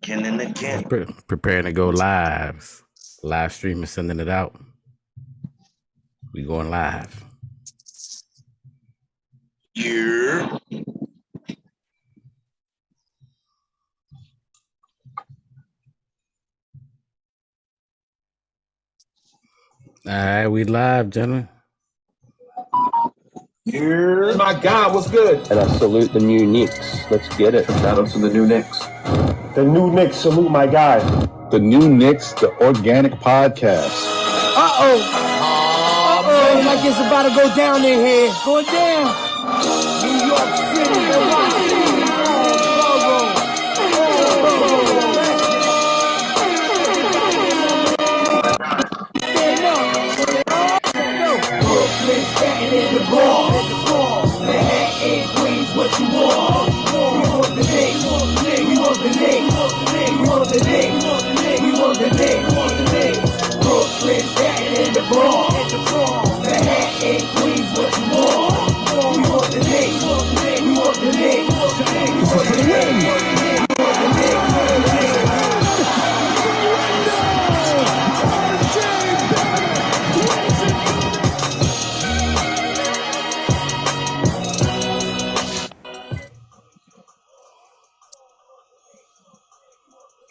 Again and again. Preparing to go live. Live stream and sending it out. We going live. Yeah. All right, we live, gentlemen. Yeah. My God, what's good? And I salute the new Knicks. Let's get it. Shout out to the new Knicks. The new Knicks, salute my guy. The new Knicks, the organic podcast. Feels like it's about to go down in here. Going down. New York City, Brooklyn, Staten in the Bronx. Manhattan, Queens, what you want? We want the Knicks. We want the Knicks. We want the Knicks. We want the Knicks. Brooklyn, Staten in the Bronx. Manhattan, Queens, what you want? We want the Knicks. We want the Knicks. We want the Knicks. We want the Knicks.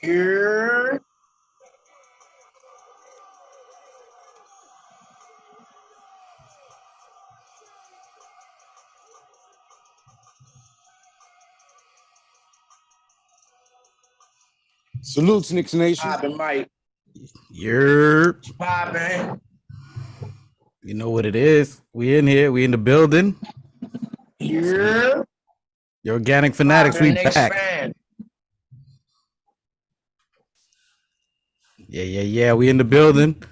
Yeah. Salutes, Knicks Nation. Poppin', Mike. You're Poppin'. You know what it is. We in here. We in the building. Yeah. The organic fanatics. We Knicks back. fan. Yeah. We in the building.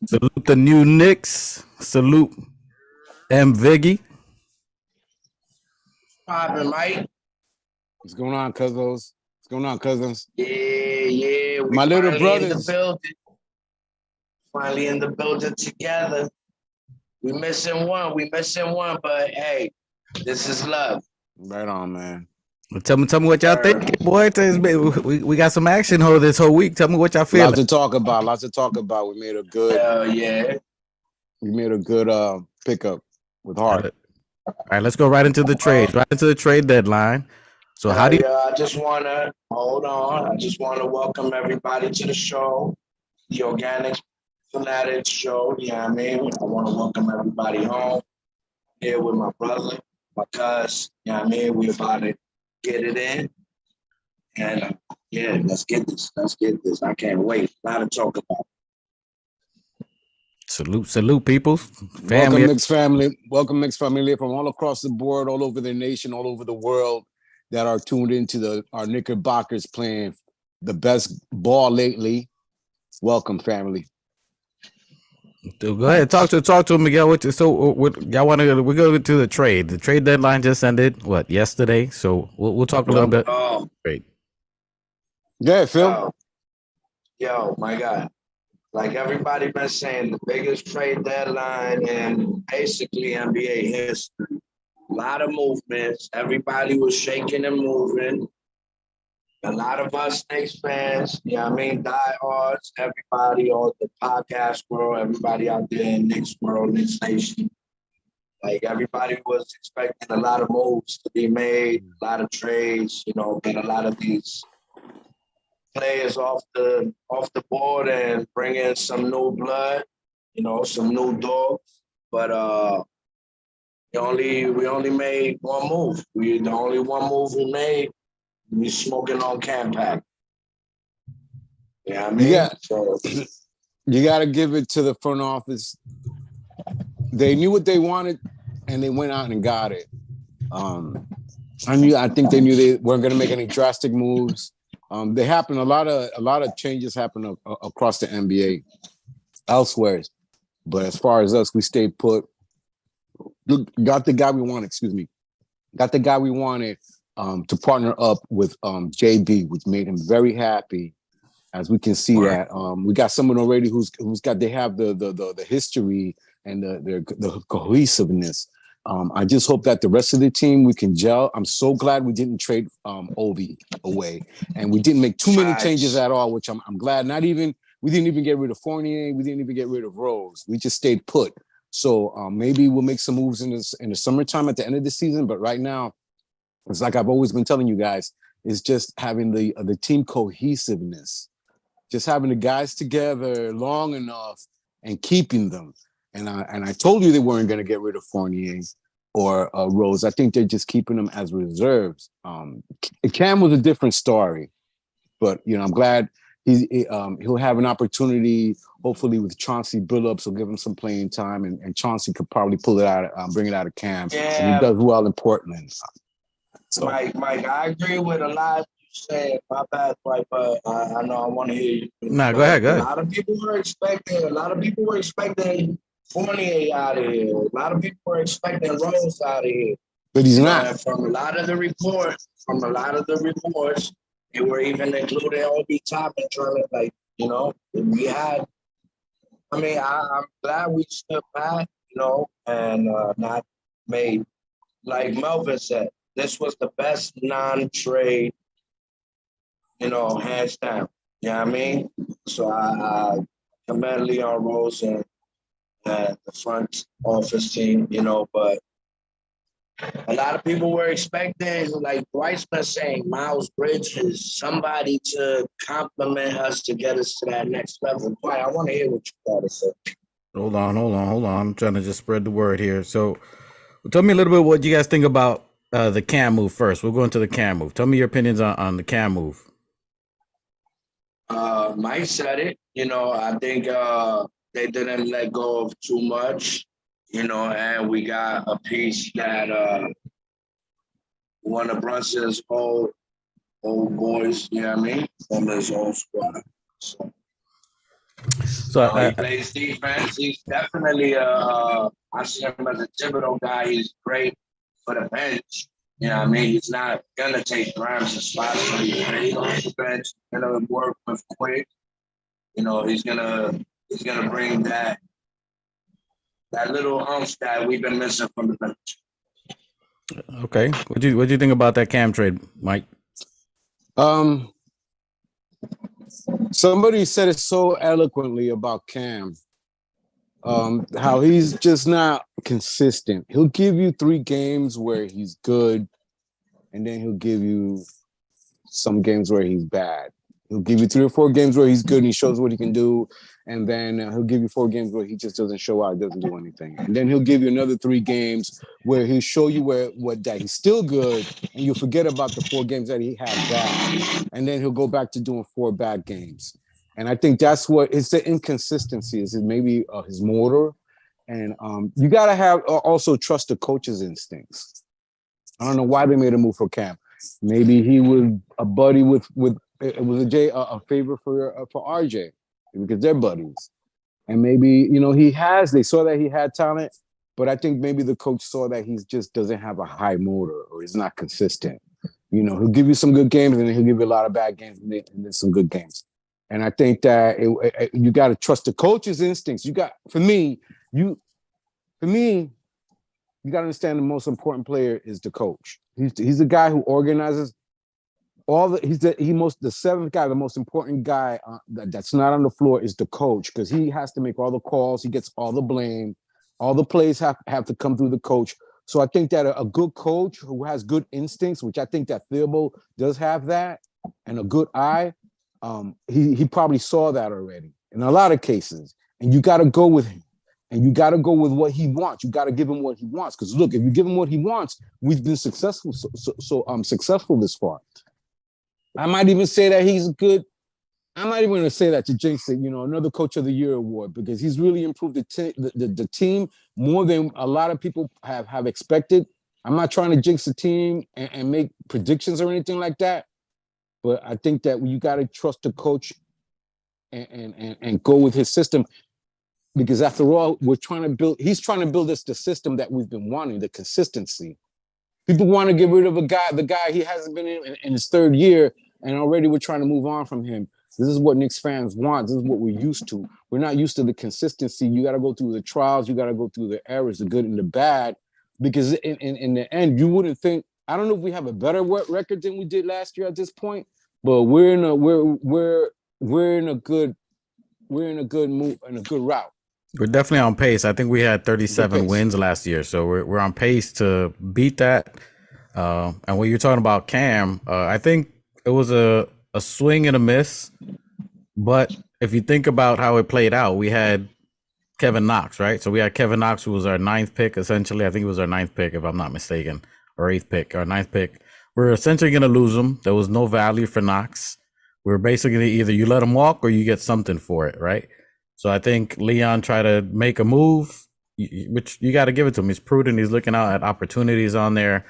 Salute the new Knicks. Salute M. Viggy. Poppin', Mike. What's going on, cousins? What's going on, cousins? Yeah. We My little finally in the brothers. building. Finally in the building together. We missing one, but hey, this is love. Right on, man. Tell me what y'all think, boy. We got some action this whole week. Tell me what y'all feel. Lots to talk about. We made a good. Hell yeah. We made a good pickup with Hart. All right, let's go right into the trades. Right into the trade deadline. So how do you? I just wanna welcome everybody to the show, the Organic Fanatics show. You know what I mean? I want to welcome everybody home here with my brother, my cuz. You know what I mean? We about to get it in. And yeah, let's get this. I can't wait. A lot to talk about. Salute, people. Family. Welcome, Knicks family from all across the board, all over the nation, all over the world that are tuned into our Knickerbockers playing the best ball lately. Welcome, family. Go ahead, talk to Miguel. What y'all want to? We go to the trade. The trade deadline just ended. Yesterday? So we'll talk a little bit. Trade. Yeah, Phil. Yo, my God. Like everybody been saying, the biggest trade deadline in basically NBA history. A lot of movements. Everybody was shaking and moving. A lot of us Knicks fans, you know what I mean, diehards, everybody on the podcast world, everybody out there in Knicks world, Knicks Nation. Like everybody was expecting a lot of moves to be made, a lot of trades, get a lot of these players off the board and bring in some new blood, some new dogs. But we only made one move. The only one move we made. We smoking on Campact. Yeah, I mean, you got to give it to the front office. They knew what they wanted, and they went out and got it. I think they knew they weren't going to make any drastic moves. They happened. A lot of changes happened across the NBA, elsewhere. But as far as us, we stayed put. Got the guy we wanted. Got the guy we wanted. To partner up with JB, which made him very happy. As we can see that we got someone already who's got the history and the cohesiveness I just hope that the rest of the team, we can gel. I'm so glad we didn't trade Obi away, and we didn't make too many changes at all, which I'm glad. We didn't even get rid of Fournier. We didn't even get rid of Rose. We just stayed put. So maybe we'll make some moves in the summertime at the end of the season. But right now, it's like I've always been telling you guys, it's just having the team cohesiveness, just having the guys together long enough and keeping them. And I told you they weren't going to get rid of Fournier or Rose. I think they're just keeping them as reserves. Cam was a different story, but I'm glad he'll have an opportunity. Hopefully, with Chauncey Billups, will give him some playing time, and Chauncey could probably pull it out, bring it out of Cam. Yeah. And he does well in Portland. So. Mike, I agree with a lot you said. My bad, Mike, but I know I want to hear you. Nah, go ahead. A lot of people were expecting Fournier out of here. A lot of people were expecting Rose out of here. But he's not. And from a lot of the reports, they were even including Obi Toppin, trying to we had. I mean, I'm glad we stood back, and not made, like Melvin said, this was the best non-trade, hands down. You know what I mean? So I commend Leon Rose and the front office team, but a lot of people were expecting, like Dwight's been saying, Miles Bridges, somebody to compliment us to get us to that next level. Dwight, I want to hear what you got to say. Hold on. I'm trying to just spread the word here. So tell me a little bit what you guys think about the Cam move first. We'll go into the Cam move. Tell me your opinions on the Cam move. Mike said it. I think they didn't let go of too much, and we got a piece that one of Brunson's old boys, you know what I mean, from his old squad. So he plays defense. He's definitely I see him as a Thibodeau guy. He's great for the bench. You know what I mean? He's not gonna take Grimes' spots, but he's great on the bench. Gonna work with Quick. He's gonna bring that little umph that we've been missing from the bench. Okay. What do you think about that Cam trade, Mike? Somebody said it so eloquently about Cam, how he's just not consistent. He'll give you 3 games where he's good, and then he'll give you some games where he's bad. He'll give you 3 or 4 games where he's good and he shows what he can do, and then he'll give you 4 games where he just doesn't show out, doesn't do anything. And then he'll give you another 3 games where he'll show you that he's still good, and you'll forget about the 4 games that he had bad, and then he'll go back to doing 4 bad games. And I think that's what it's the inconsistency is maybe his motor, and you got to have also trust the coach's instincts. I don't know why they made a move for Cam. Maybe he was a buddy with it was a favor for RJ because they're buddies, and maybe they saw that he had talent, but I think maybe the coach saw that he just doesn't have a high motor or he's not consistent. He'll give you some good games and then he'll give you a lot of bad games and then some good games. And I think that you got to trust the coach's instincts. You got you got to understand the most important player is the coach. He's the guy who organizes the 7th guy, the most important guy that's not on the floor is the coach, because he has to make all the calls. He gets all the blame. All the plays have to come through the coach. So I think that a good coach who has good instincts, which I think that Thibodeau does have that, and a good eye, he probably saw that already in a lot of cases. And you got to go with him. And you got to go with what he wants. You got to give him what he wants. Because look, if you give him what he wants, we've been successful. Successful this far. I might even say that he's good. I'm not even going to say that to jinx it. Another Coach of the Year award, because he's really improved the team more than a lot of people have expected. I'm not trying to jinx the team and make predictions or anything like that. But I think that you got to trust the coach and go with his system. Because after all, he's trying to build us the system that we've been wanting, the consistency. People want to get rid of the guy he hasn't been in his 3rd year, and already we're trying to move on from him. This is what Knicks fans want. This is what we're used to. We're not used to the consistency. You got to go through the trials. You got to go through the errors, the good and the bad, because in the end, you wouldn't think. I don't know if we have a better record than we did last year at this point, but we're in a good move and a good route. We're definitely on pace. I think we had 37 pace. wins last year, so we're on pace to beat that. And when you're talking about Cam, I think it was a swing and a miss. But if you think about how it played out, we had Kevin Knox, right? So we had Kevin Knox, who was our 9th pick, essentially. I think it was our 9th pick, if I'm not mistaken, or 8th pick, our 9th pick. We're essentially going to lose him. There was no value for Knox. We're basically either you let him walk or you get something for it, right? So I think Leon tried to make a move, which you got to give it to him. He's prudent. He's looking out at opportunities on there,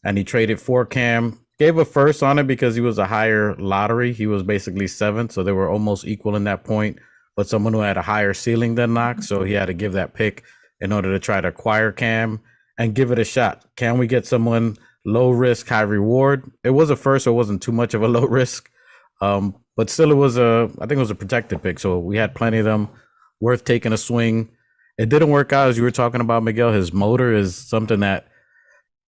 and he traded for Cam. Gave a first on it because he was a higher lottery. He was basically 7th, so they were almost equal in that point. But someone who had a higher ceiling than Knox, so he had to give that pick in order to try to acquire Cam and give it a shot. Can we get someone low risk, high reward? It was a first, so it wasn't too much of a low risk. But still, I think it was a protected pick. So we had plenty of them worth taking a swing. It didn't work out, as you were talking about, Miguel. His motor is something that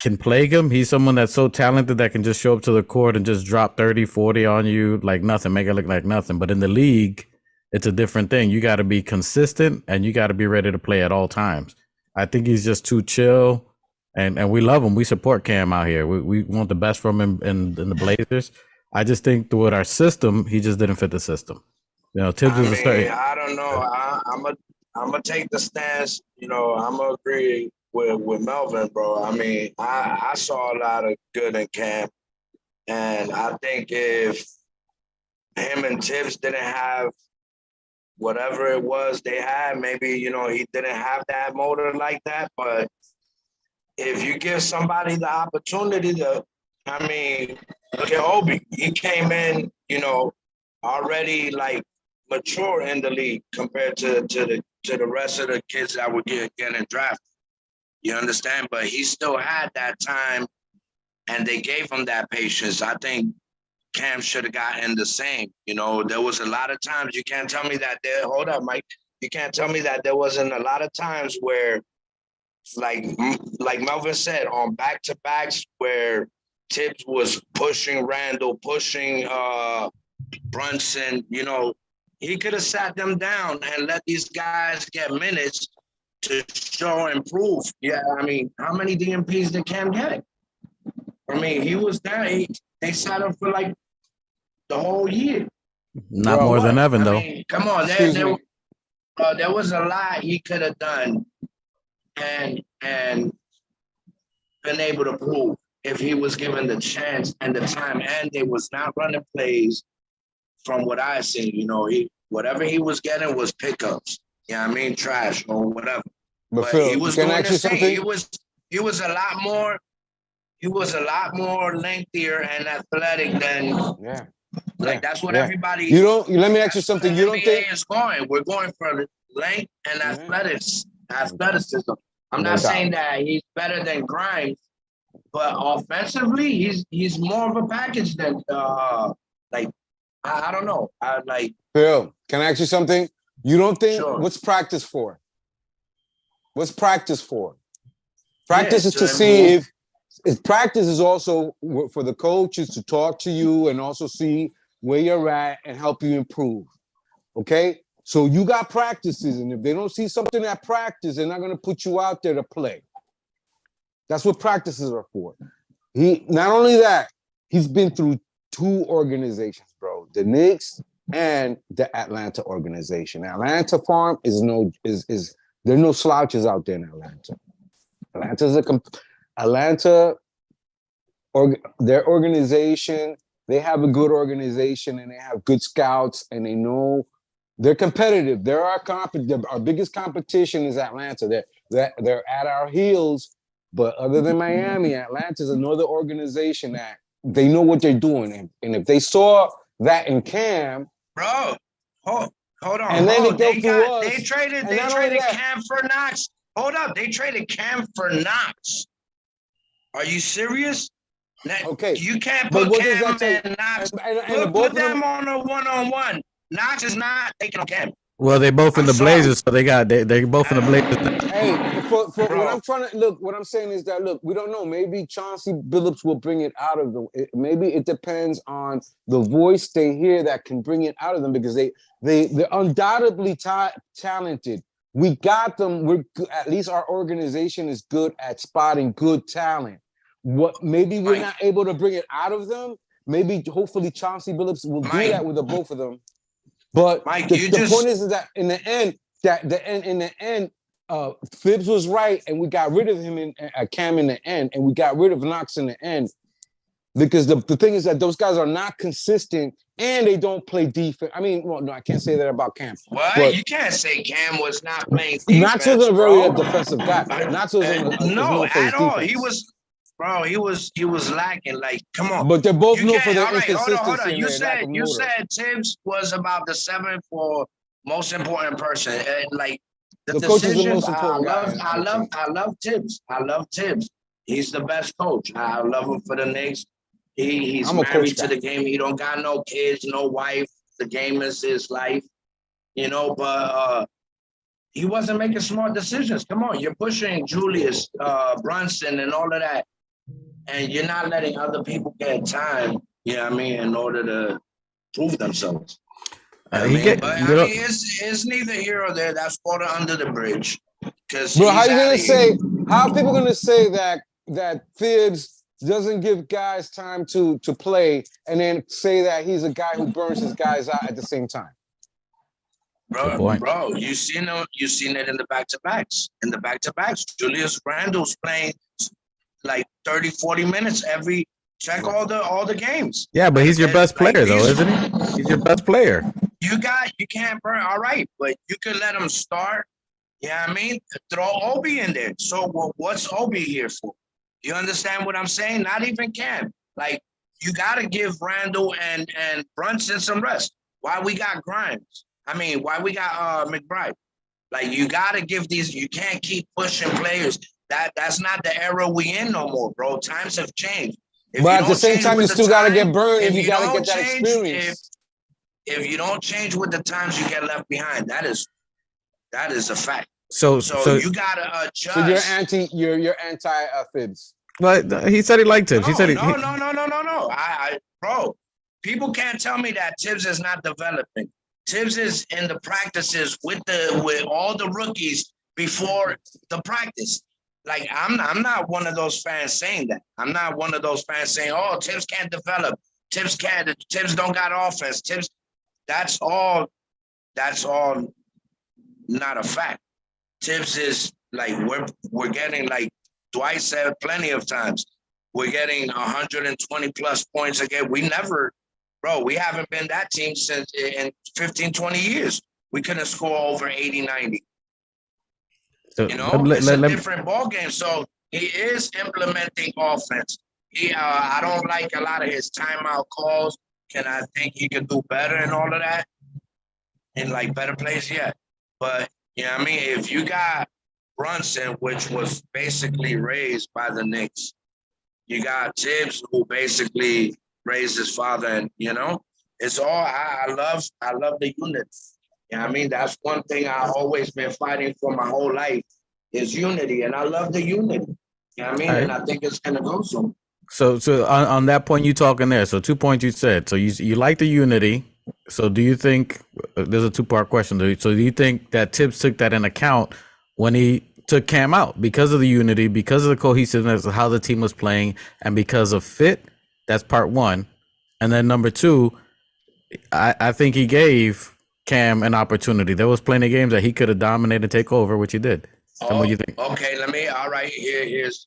can plague him. He's someone that's so talented that can just show up to the court and just drop 30, 40 on you like nothing, make it look like nothing. But in the league, it's a different thing. You got to be consistent and you got to be ready to play at all times. I think he's just too chill, and we love him. We support Cam out here. We want the best from him in the Blazers. I just think with our system, he just didn't fit the system. You know, Tibbs was a start. I don't know. I'm gonna take the stance. You know, I'm gonna agree with Melvin, bro. I mean, I saw a lot of good in Cam, and I think if him and Tibbs didn't have whatever it was they had, maybe, you know, he didn't have that motor like that. But if you give somebody the opportunity to, I mean, look at Obi. He came in, you know, already like mature in the league compared to the rest of the kids that were getting drafted. You understand? But he still had that time, and they gave him that patience. I think Cam should have gotten the same. You know, there was a lot of times, you can't tell me that there, hold up, Mike. You can't tell me that there wasn't a lot of times where, like Melvin said, on back-to-backs where Tibbs was pushing Randall, pushing Brunson, you know, he could have sat them down and let these guys get minutes to show and prove. Yeah, I mean, how many DMPs did Cam get? I mean, he was there. They sat him for like the whole year. Not more than Evan, though. I mean, come on, there was a lot he could have done and been able to prove if he was given the chance and the time, and they was not running plays. From what I seen, you know, whatever he was getting was pickups. Yeah, I mean, trash or whatever. But Phil, he was doing the same. He was a lot more. He was a lot more lengthier and athletic than. Yeah. Like that's what everybody. You don't. Let me ask you something. You don't think is going? We're going for length and athleticism. I'm not saying that he's better than Grimes, but offensively, he's more of a package than like. I don't know. Phil, can I ask you something? You don't think Sure. What's practice for? What's practice for? Practice is to see if practice is also for the coaches to talk to you and also see where you're at and help you improve. Okay? So you got practices, and if they don't see something at practice, they're not going to put you out there to play. That's what practices are for. Not only that, he's been through 2 organizations, bro. The Knicks and the Atlanta organization. Atlanta farm is there are no slouches out there in Atlanta. Their organization, they have a good organization and they have good scouts and they know they're competitive. Our biggest competition is Atlanta. They're at our heels, but other than Miami, Atlanta is another organization that they know what they're doing. And if they saw that in Cam, bro, hold on. And then they traded Cam for Knox. Hold up, they traded Cam for Knox. Are you serious? Okay. You can't put Cam and Knox. And put them on a one-on-one. Knox is not taking on Cam. Well, they both in I'm the sorry. Blazers, so they both in the Blazers. Hey, for what Bro. I'm trying to look, what I'm saying is that look, we don't know. Maybe Chauncey Billups will bring it out of them. Maybe it depends on the voice they hear that can bring it out of them because they're undoubtedly talented. We got them. At least our organization is good at spotting good talent. What maybe we're Mike. not able to bring it out of them. Maybe hopefully Chauncey Billups will do Mike. that with the both of them. But Mike, the point is that in the end, Phibbs was right, and we got rid of him in Cam in the end, and we got rid of Knox in the end. Because the thing is that those guys are not consistent and they don't play defense. I mean, well, no, I can't say that about Cam. What? But You can't say Cam was not playing Knox defense, is a very bro. defensive guy. Knox is No, known for his at all. defense. He was lacking. Like, come on. But they're both You known for can't. their All right, hold inconsistency on. and their lack of You motor. said Tibbs was about the seventh or most important person. And like the The coach is the decisions, most important guy. I love Tibbs. I love Tibbs. He's the best coach. I love him for the Knicks. He's I'm a coach married guy. to the game. He don't got no kids, no wife. The game is his life, you know. But he wasn't making smart decisions. Come on, you're pushing Julius Brunson and all of that, and you're not letting other people get time. You know what I mean? In order to prove themselves. It's neither here or there. That's water under the bridge. Because bro, how are people gonna say that Phibbs doesn't give guys time to play and then say that he's a guy who burns his guys out at the same time? Bro, you seen it in the back-to-backs. In the back-to-backs, Julius Randle's playing like 30, 40 minutes every check all the games. Yeah, but he's your best player though, isn't he? He's your best player. You can't burn, all right, but you could let him start. You know what I mean? Throw Obi in there. So what's Obi here for? You understand what I'm saying? Not even Cam. Like, you got to give Randle and Brunson some rest. Why we got Grimes? I mean, why we got McBride? Like, you got to give these. You can't keep pushing players. That's not the era we in no more, bro. Times have changed. But at the same time, you still got to get burned and you got to get that experience. If you don't change with the times, you get left behind. That is a fact. So you gotta adjust. So you're anti Phibbs. But he said he liked Tibbs. No, He said no. Bro, people can't tell me that Tibbs is not developing. Tibbs is in the practices with all the rookies before the practice. Like, I'm not one of those fans saying that. I'm not one of those fans saying, "Oh, Tibbs can't develop. Tibbs don't got offense. Tibbs." That's all not a fact. Tibbs is like, we're getting, like Dwight said plenty of times, we're getting 120 plus points again. We haven't been that team since in 15, 20 years. We couldn't score over 80, 90. So, it's a different ball game. So he is implementing offense. I don't like a lot of his timeout calls. I think he could do better and all of that in like better plays, yeah. But you know what I mean? If you got Brunson, which was basically raised by the Knicks, you got Tibbs, who basically raised his father, and it's all I love the unit. You know what I mean? That's one thing I've always been fighting for my whole life is unity, and I love the unity. You know what I mean? Right. And I think it's gonna go soon. So on that point you talking there, so 2 points you said. So you like the unity. So do you think, there's a two-part question. So do you think that Tibbs took that in account when he took Cam out because of the unity, because of the cohesiveness of how the team was playing, and because of fit? That's part one. And then number two, I think he gave Cam an opportunity. There was plenty of games that he could have dominated and take over, which he did. Tell me what you think. Okay, all right, here's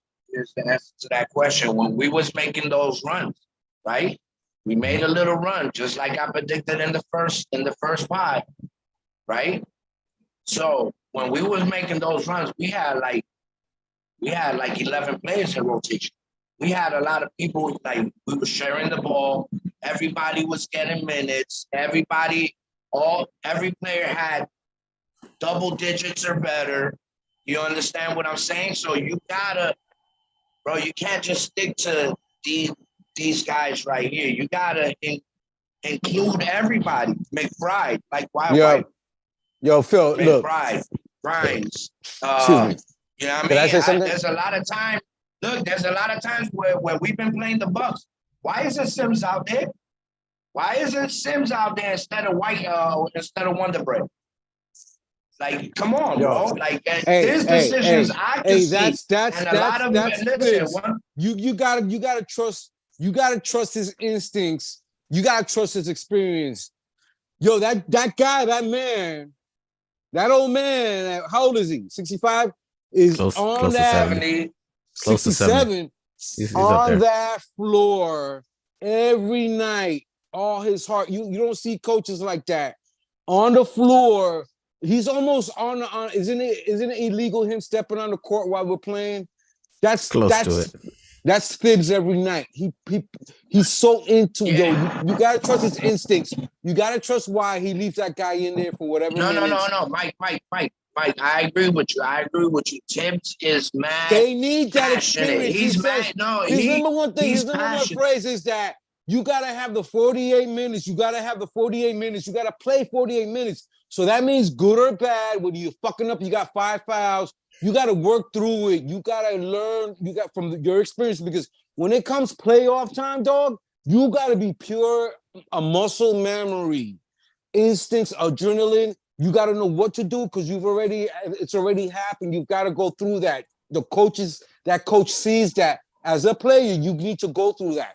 the answer to that question. When we was making those runs, right? We made a little run, just like I predicted in the first five, right? So when we was making those runs, we had like 11 players in rotation. We had a lot of people, like, we were sharing the ball. Everybody was getting minutes. Every player had double digits or better. You understand what I'm saying? So you gotta, bro, you can't just stick to these guys right here. You gotta include everybody. McBride, like, why? Yo, Phil, Big look. Pride, Grimes. Excuse me. You know what I mean? Can I say something? There's a lot of time. Look, there's a lot of times where we've been playing the Bucks. Why isn't Sims out there? Why isn't Sims out there instead of instead of Wonder Bread? Like, come on, bro. Like, there's decisions I can see. That's and a lot of listen, you gotta trust his instincts. You gotta trust his experience. Yo, that guy, that man, that old man, how old is he? 65? Is close on to that 70. 67 He's on that floor every night. All his heart. You don't see coaches like that on the floor. He's almost on. Isn't it illegal him stepping on the court while we're playing? That's close to it. That's Thibs every night. He's so into yo. You gotta trust his instincts. You gotta trust why he leaves that guy in there for whatever. No. Mike. I agree with you. Tibbs is mad. They need that passionate. experience. He's mad. No, his number one thing. His number one phrase is that you gotta have the 48 minutes. You gotta have the 48 minutes. You gotta play 48 minutes. So that means good or bad. When you're fucking up, you got 5 fouls. You got to work through it. You got to learn. You got from your experience, because when it comes playoff time, dog, you got to be pure, a muscle memory, instincts, adrenaline. You got to know what to do because it's already happened. You've got to go through that. That coach sees that as a player. You need to go through that.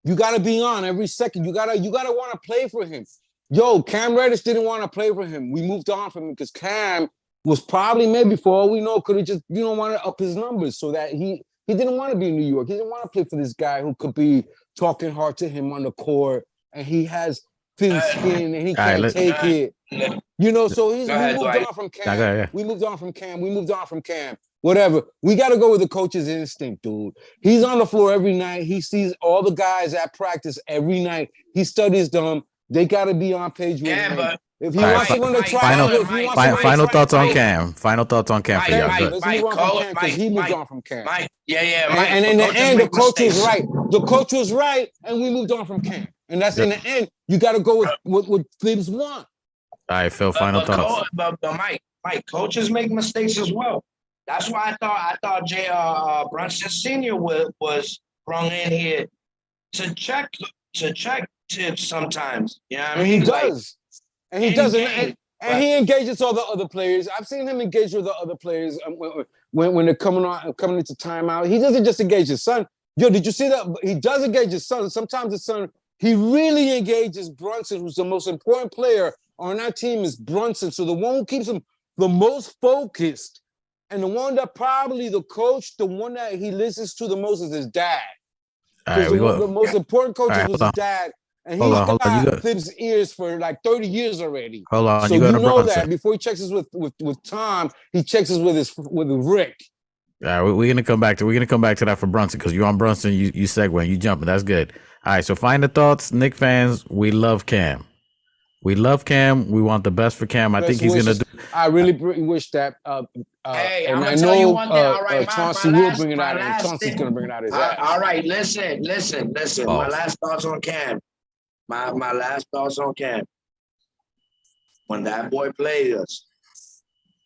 You got to be on every second. You gotta want to play for him. Yo, Cam Reddish didn't want to play for him. We moved on from him because Cam was probably, maybe for all we know, could have just, want to up his numbers so that he didn't want to be in New York. He didn't want to play for this guy who could be talking hard to him on the court, and he has thin skin and he can't take it. So we moved on from Cam. We moved on from Cam. Whatever. We got to go with the coach's instinct, dude. He's on the floor every night. He sees all the guys at practice every night. He studies them. They got to be on page with him. But if he wants to win the trial, final thoughts on Cam. Final thoughts on Cam for y'all. Let's move on from Cam because he moved on from Cam. Mike, and in the end, the coach was right. The coach was right, and we moved on from Cam. And that's in the end. You got to go with what Thibs want. All right, Phil. Final thoughts. But Mike, coaches make mistakes as well. That's why I thought Jay Brunson Sr. was brought in here to check Tibbs sometimes. You know what I mean? And he does. And he does. And he engages all the other players. I've seen him engage with the other players when they're coming into timeout. He doesn't just engage his son. Yo, did you see that? He does engage his son. Sometimes his son, he really engages Brunson, who's the most important player on our team is Brunson. So the one who keeps him the most focused and the one that probably the coach, the one that he listens to the most is his dad. Because the most important coach was his dad. And he's got Thibs' ears for like 30 years already. Hold on, so you know that before he checks us with Tom, he checks us with Rick. All right, we're gonna come back to that for Brunson because you're on Brunson. You segue, you jumping. That's good. All right, so final thoughts, Knicks fans. We love Cam. We love Cam. We want the best for Cam. I think he's gonna do. I really wish that. Hey, and I'm gonna tell you one thing. All right, Chauncey will bring it out, and Chauncey's gonna bring it out his ass. All right, listen. Oh. My last thoughts on Cam. My last thoughts on Cam. When that boy plays us,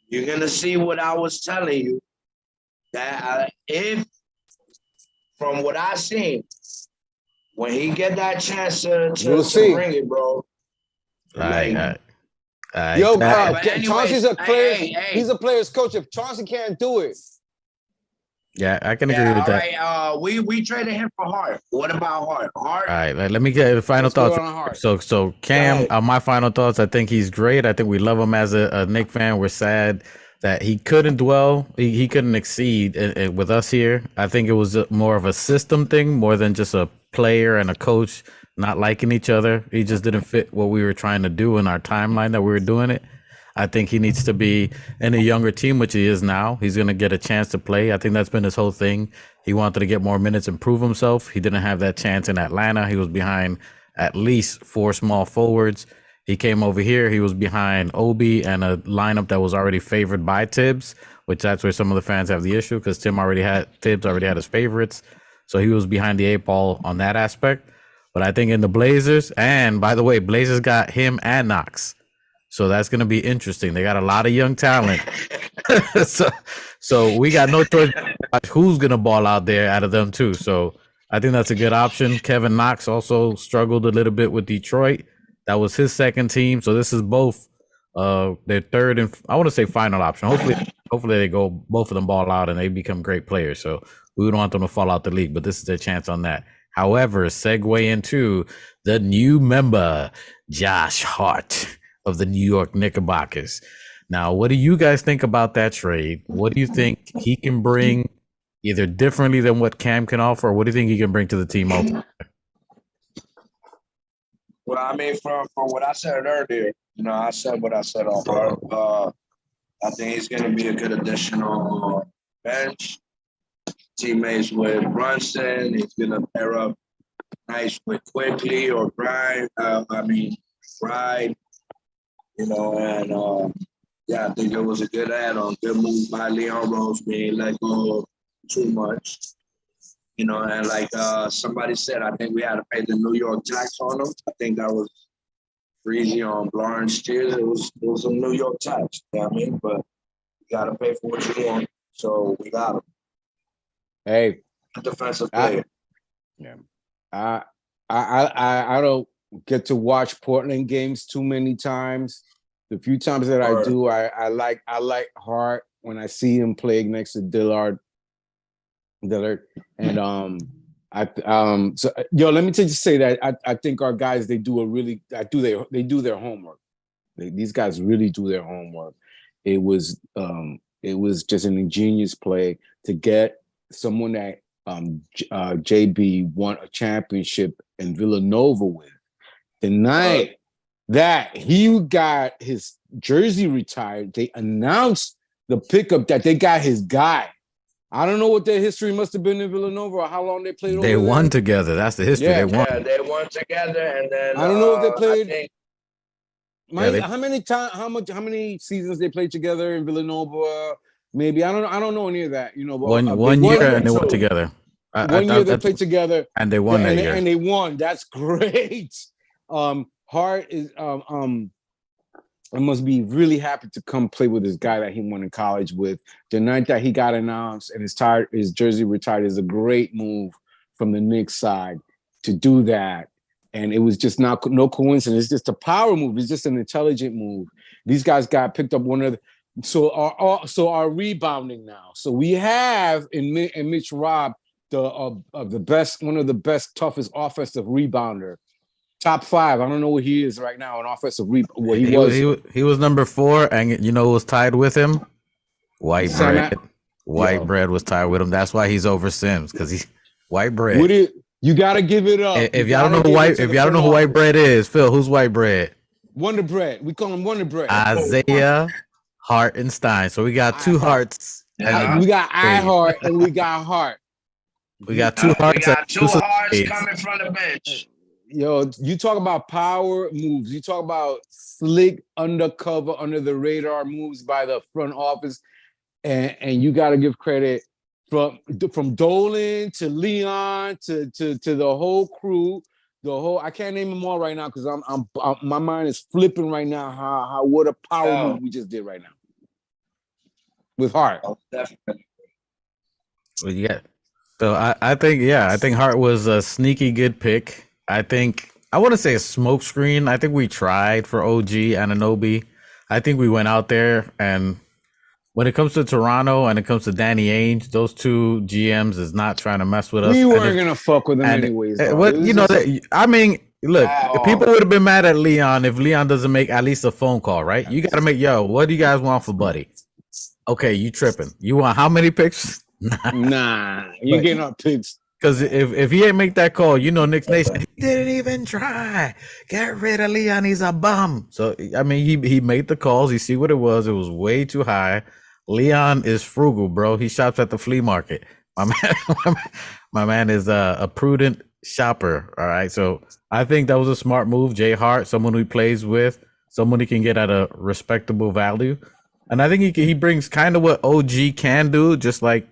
you're gonna see what I was telling you. That if, from what I seen, when he get that chance to bring it, bro. Right. Yo, anyway, Chauncey's a player. He's a player's coach. If Chauncey can't do it, yeah, I can agree with that. All right, we traded him for Hart. What about Hart? All right, let me get the final thoughts. So Cam, my final thoughts. I think he's great. I think we love him as a Knicks fan. We're sad that he couldn't dwell. He couldn't exceed with us here. I think it was more of a system thing, more than just a player and a coach not liking each other. He just didn't fit what we were trying to do in our timeline that we were doing it. I think he needs to be in a younger team, which he is now. He's going to get a chance to play. I think that's been his whole thing. He wanted to get more minutes and prove himself. He didn't have that chance in Atlanta. He was behind at least 4 small forwards. He came over here. He was behind Obi and a lineup that was already favored by Tibbs, which that's where some of the fans have the issue because Tibbs already had his favorites. So he was behind the 8 ball on that aspect. But I think in the Blazers, and by the way, Blazers got him and Knox. So that's going to be interesting. They got a lot of young talent. so we got no choice who's going to ball out there out of them too. So I think that's a good option. Kevin Knox also struggled a little bit with Detroit. That was his second team. So this is both their third and I want to say final option. Hopefully they go both of them ball out and they become great players. So we don't want them to fall out the league, but this is their chance on that. However, segue into the new member, Josh Hart of the New York Knickerbockers. Now, what do you guys think about that trade? What do you think he can bring either differently than what Cam can offer, or what do you think he can bring to the team ultimately? Well, I mean, from what I said earlier, I said what I said on Hart. I think he's going to be a good addition on bench. Teammates with Brunson. He's going to pair up nice with Quickly or Brian. Bride. Yeah, I think it was a good add-on. Good move by Leon Rose, being let go too much. And like somebody said, I think we had to pay the New York tax on him. I think that was Freezy on Lawrence Steers. It was a New York tax, you know what I mean? But you got to pay for what you want. So we got him. Hey, defensive player. I don't get to watch Portland games too many times. The few times that I do, I like Hart when I see him play next to Dillard. And so let me just say that I think our guys they do their homework. These guys really do their homework. It was just an ingenious play to get someone that JB won a championship in Villanova with. The night that he got his jersey retired, they announced the pickup that they got his guy. I don't know what their history must have been in Villanova or how long they played over there. They won together. That's the history. Yeah. They won together, and then I don't know if they played. How many seasons they played together in Villanova? Maybe I don't know any of that. One year and they won together. One year they played together and they won that year. And they won. That's great. Hart is I must be really happy to come play with this guy that he won in college with. The night that he got announced and his jersey retired is a great move from the Knicks side to do that. And it was just no coincidence. It's just a power move. It's just an intelligent move. These guys got picked up our rebounding now. So we have in Mitch Robb one of the best, toughest offensive rebounder. Top 5. I don't know what he is right now in offensive rebound. He was number 4, and who was tied with him? White Bread was tied with him. That's why he's over Sims, because he's White Bread. You gotta give it up. If y'all don't know who White Bread is, Phil, who's White Bread? Wonder Bread. We call him Wonder Bread. Isaiah Hartenstein. So we got two Hearts. We got iHeart and we got Hart. We got two Hearts. We got two Hearts coming from the bench. Yo, you talk about power moves. You talk about slick, undercover, under the radar moves by the front office, and you got to give credit from Dolan to Leon to the whole crew. I can't name them all right now because I'm my mind is flipping right now. How what a power move we just did right now with Hart. Oh, definitely. Well, yeah. So I think Hart was a sneaky good pick. I want to say a smoke screen. I think we tried for OG Anunoby. I think we went out there, and when it comes to Toronto and it comes to Danny Ainge, those two GMs is not trying to mess with us. We weren't gonna fuck with them anyways. Look, people would have been mad at Leon if Leon doesn't make at least a phone call, right? You got to make, what do you guys want for Buddy? Okay, you tripping. You want how many picks? Nah, you getting up picks. Because if he ain't make that call, Knicks Nation, he didn't even try. Get rid of Leon. He's a bum. So, I mean, he made the calls. He see what it was. It was way too high. Leon is frugal, bro. He shops at the flea market. My man is a prudent shopper. All right. So I think that was a smart move. Jay Hart, someone who he plays with, someone he can get at a respectable value. And I think he brings kind of what OG can do, just like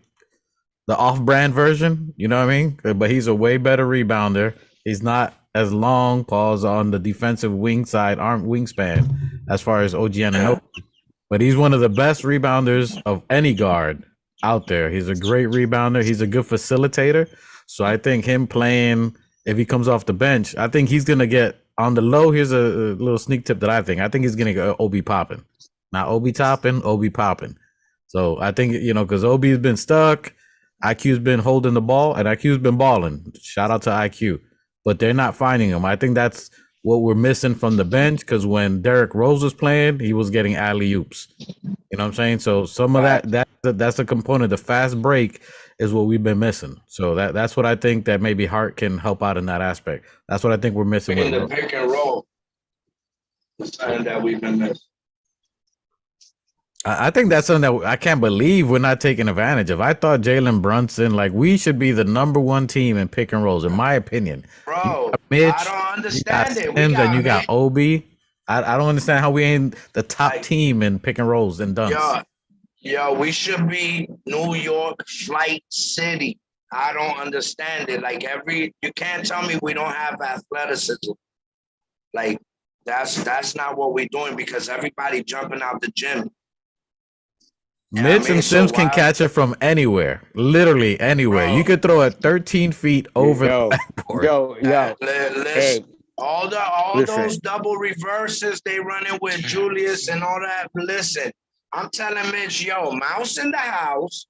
the off-brand version, you know what I mean? But he's a way better rebounder. He's not as long, pause, on the defensive wing side, arm wingspan as far as OG Anunoby, but he's one of the best rebounders of any guard out there. He's a great rebounder. He's a good facilitator. So I think him playing, if he comes off the bench, I think he's gonna get on the low. Here's a little sneak tip that I think he's gonna get Obi popping, not Obi topping, Obi popping. So I think because Obi's been stuck, IQ's been holding the ball, and IQ's been balling. Shout out to IQ, but they're not finding him. I think that's what we're missing from the bench, because when Derrick Rose was playing, he was getting alley oops. You know what I'm saying? So some of that's a component. The fast break is what we've been missing. So that's what I think that maybe Hart can help out in that aspect. That's what I think we're missing. In the pick and roll, it's something that we've been missing. I think that's something that I can't believe we're not taking advantage of. I thought Jalen Brunson, we should be the number one team in pick and rolls, in my opinion. Bro, Mitch, I don't understand it. Sims, and you got Obi. I don't understand how we ain't the top team in pick and rolls and dunks. Yo, we should be New York Flight City. I don't understand it. You can't tell me we don't have athleticism. That's not what we're doing, because everybody jumping out the gym. Mitch and Sims can catch it from anywhere, literally anywhere. Bro, you could throw it 13 feet over the backboard. Listen, all those double reverses they running with Julius and all that. Listen, I'm telling Mitch, mouse in the house.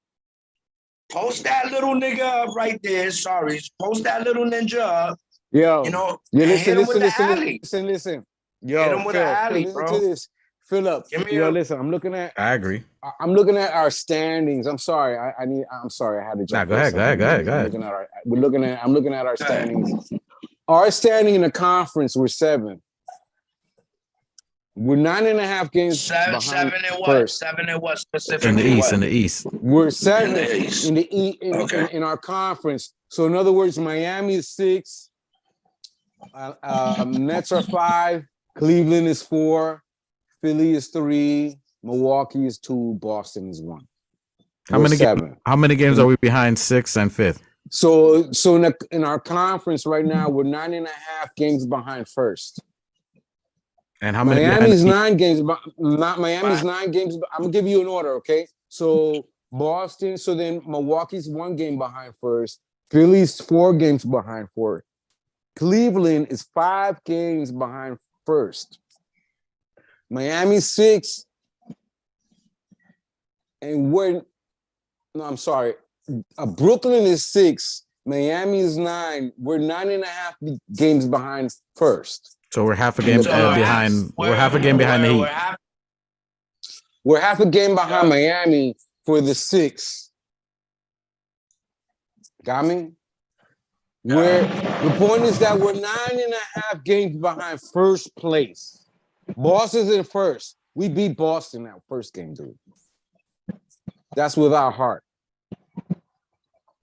Post that little nigga up right there. Sorry, post that little ninja up. Listen. Hit him with the alley. Listen. Hit him with the alley, listen bro. to this. Philip, listen. I'm looking at. I agree. I'm looking at our standings. I'm sorry. I'm sorry. I had to jump. Go ahead. I'm looking at our standings. Our standing in the conference, we're 7. We're 9.5 games behind 7 and what? first. 7 and what specifically? In the East. We're 7 in the East. in our conference. So in other words, Miami is 6. Nets are 5. Cleveland is 4. Philly is 3. Milwaukee is 2. Boston is 1. How many games are we behind 6th and 5th? So in our conference right now, we're 9.5 games behind first. And how many? Miami's 9 games. Miami's 9 games. I'm gonna give you an order, okay? So Boston. So then Milwaukee's 1 game behind first. Philly's 4 games behind fourth. Cleveland is 5 games behind first. Miami's 6. And Brooklyn is 6. Miami is 9. We're 9.5 games behind first. So we're half a game behind. We're half a game behind the Heat. We're half a game behind Miami for the 6. Got me? The point is that we're 9.5 games behind first place. Boston's in first. We beat Boston that first game, dude. That's without heart.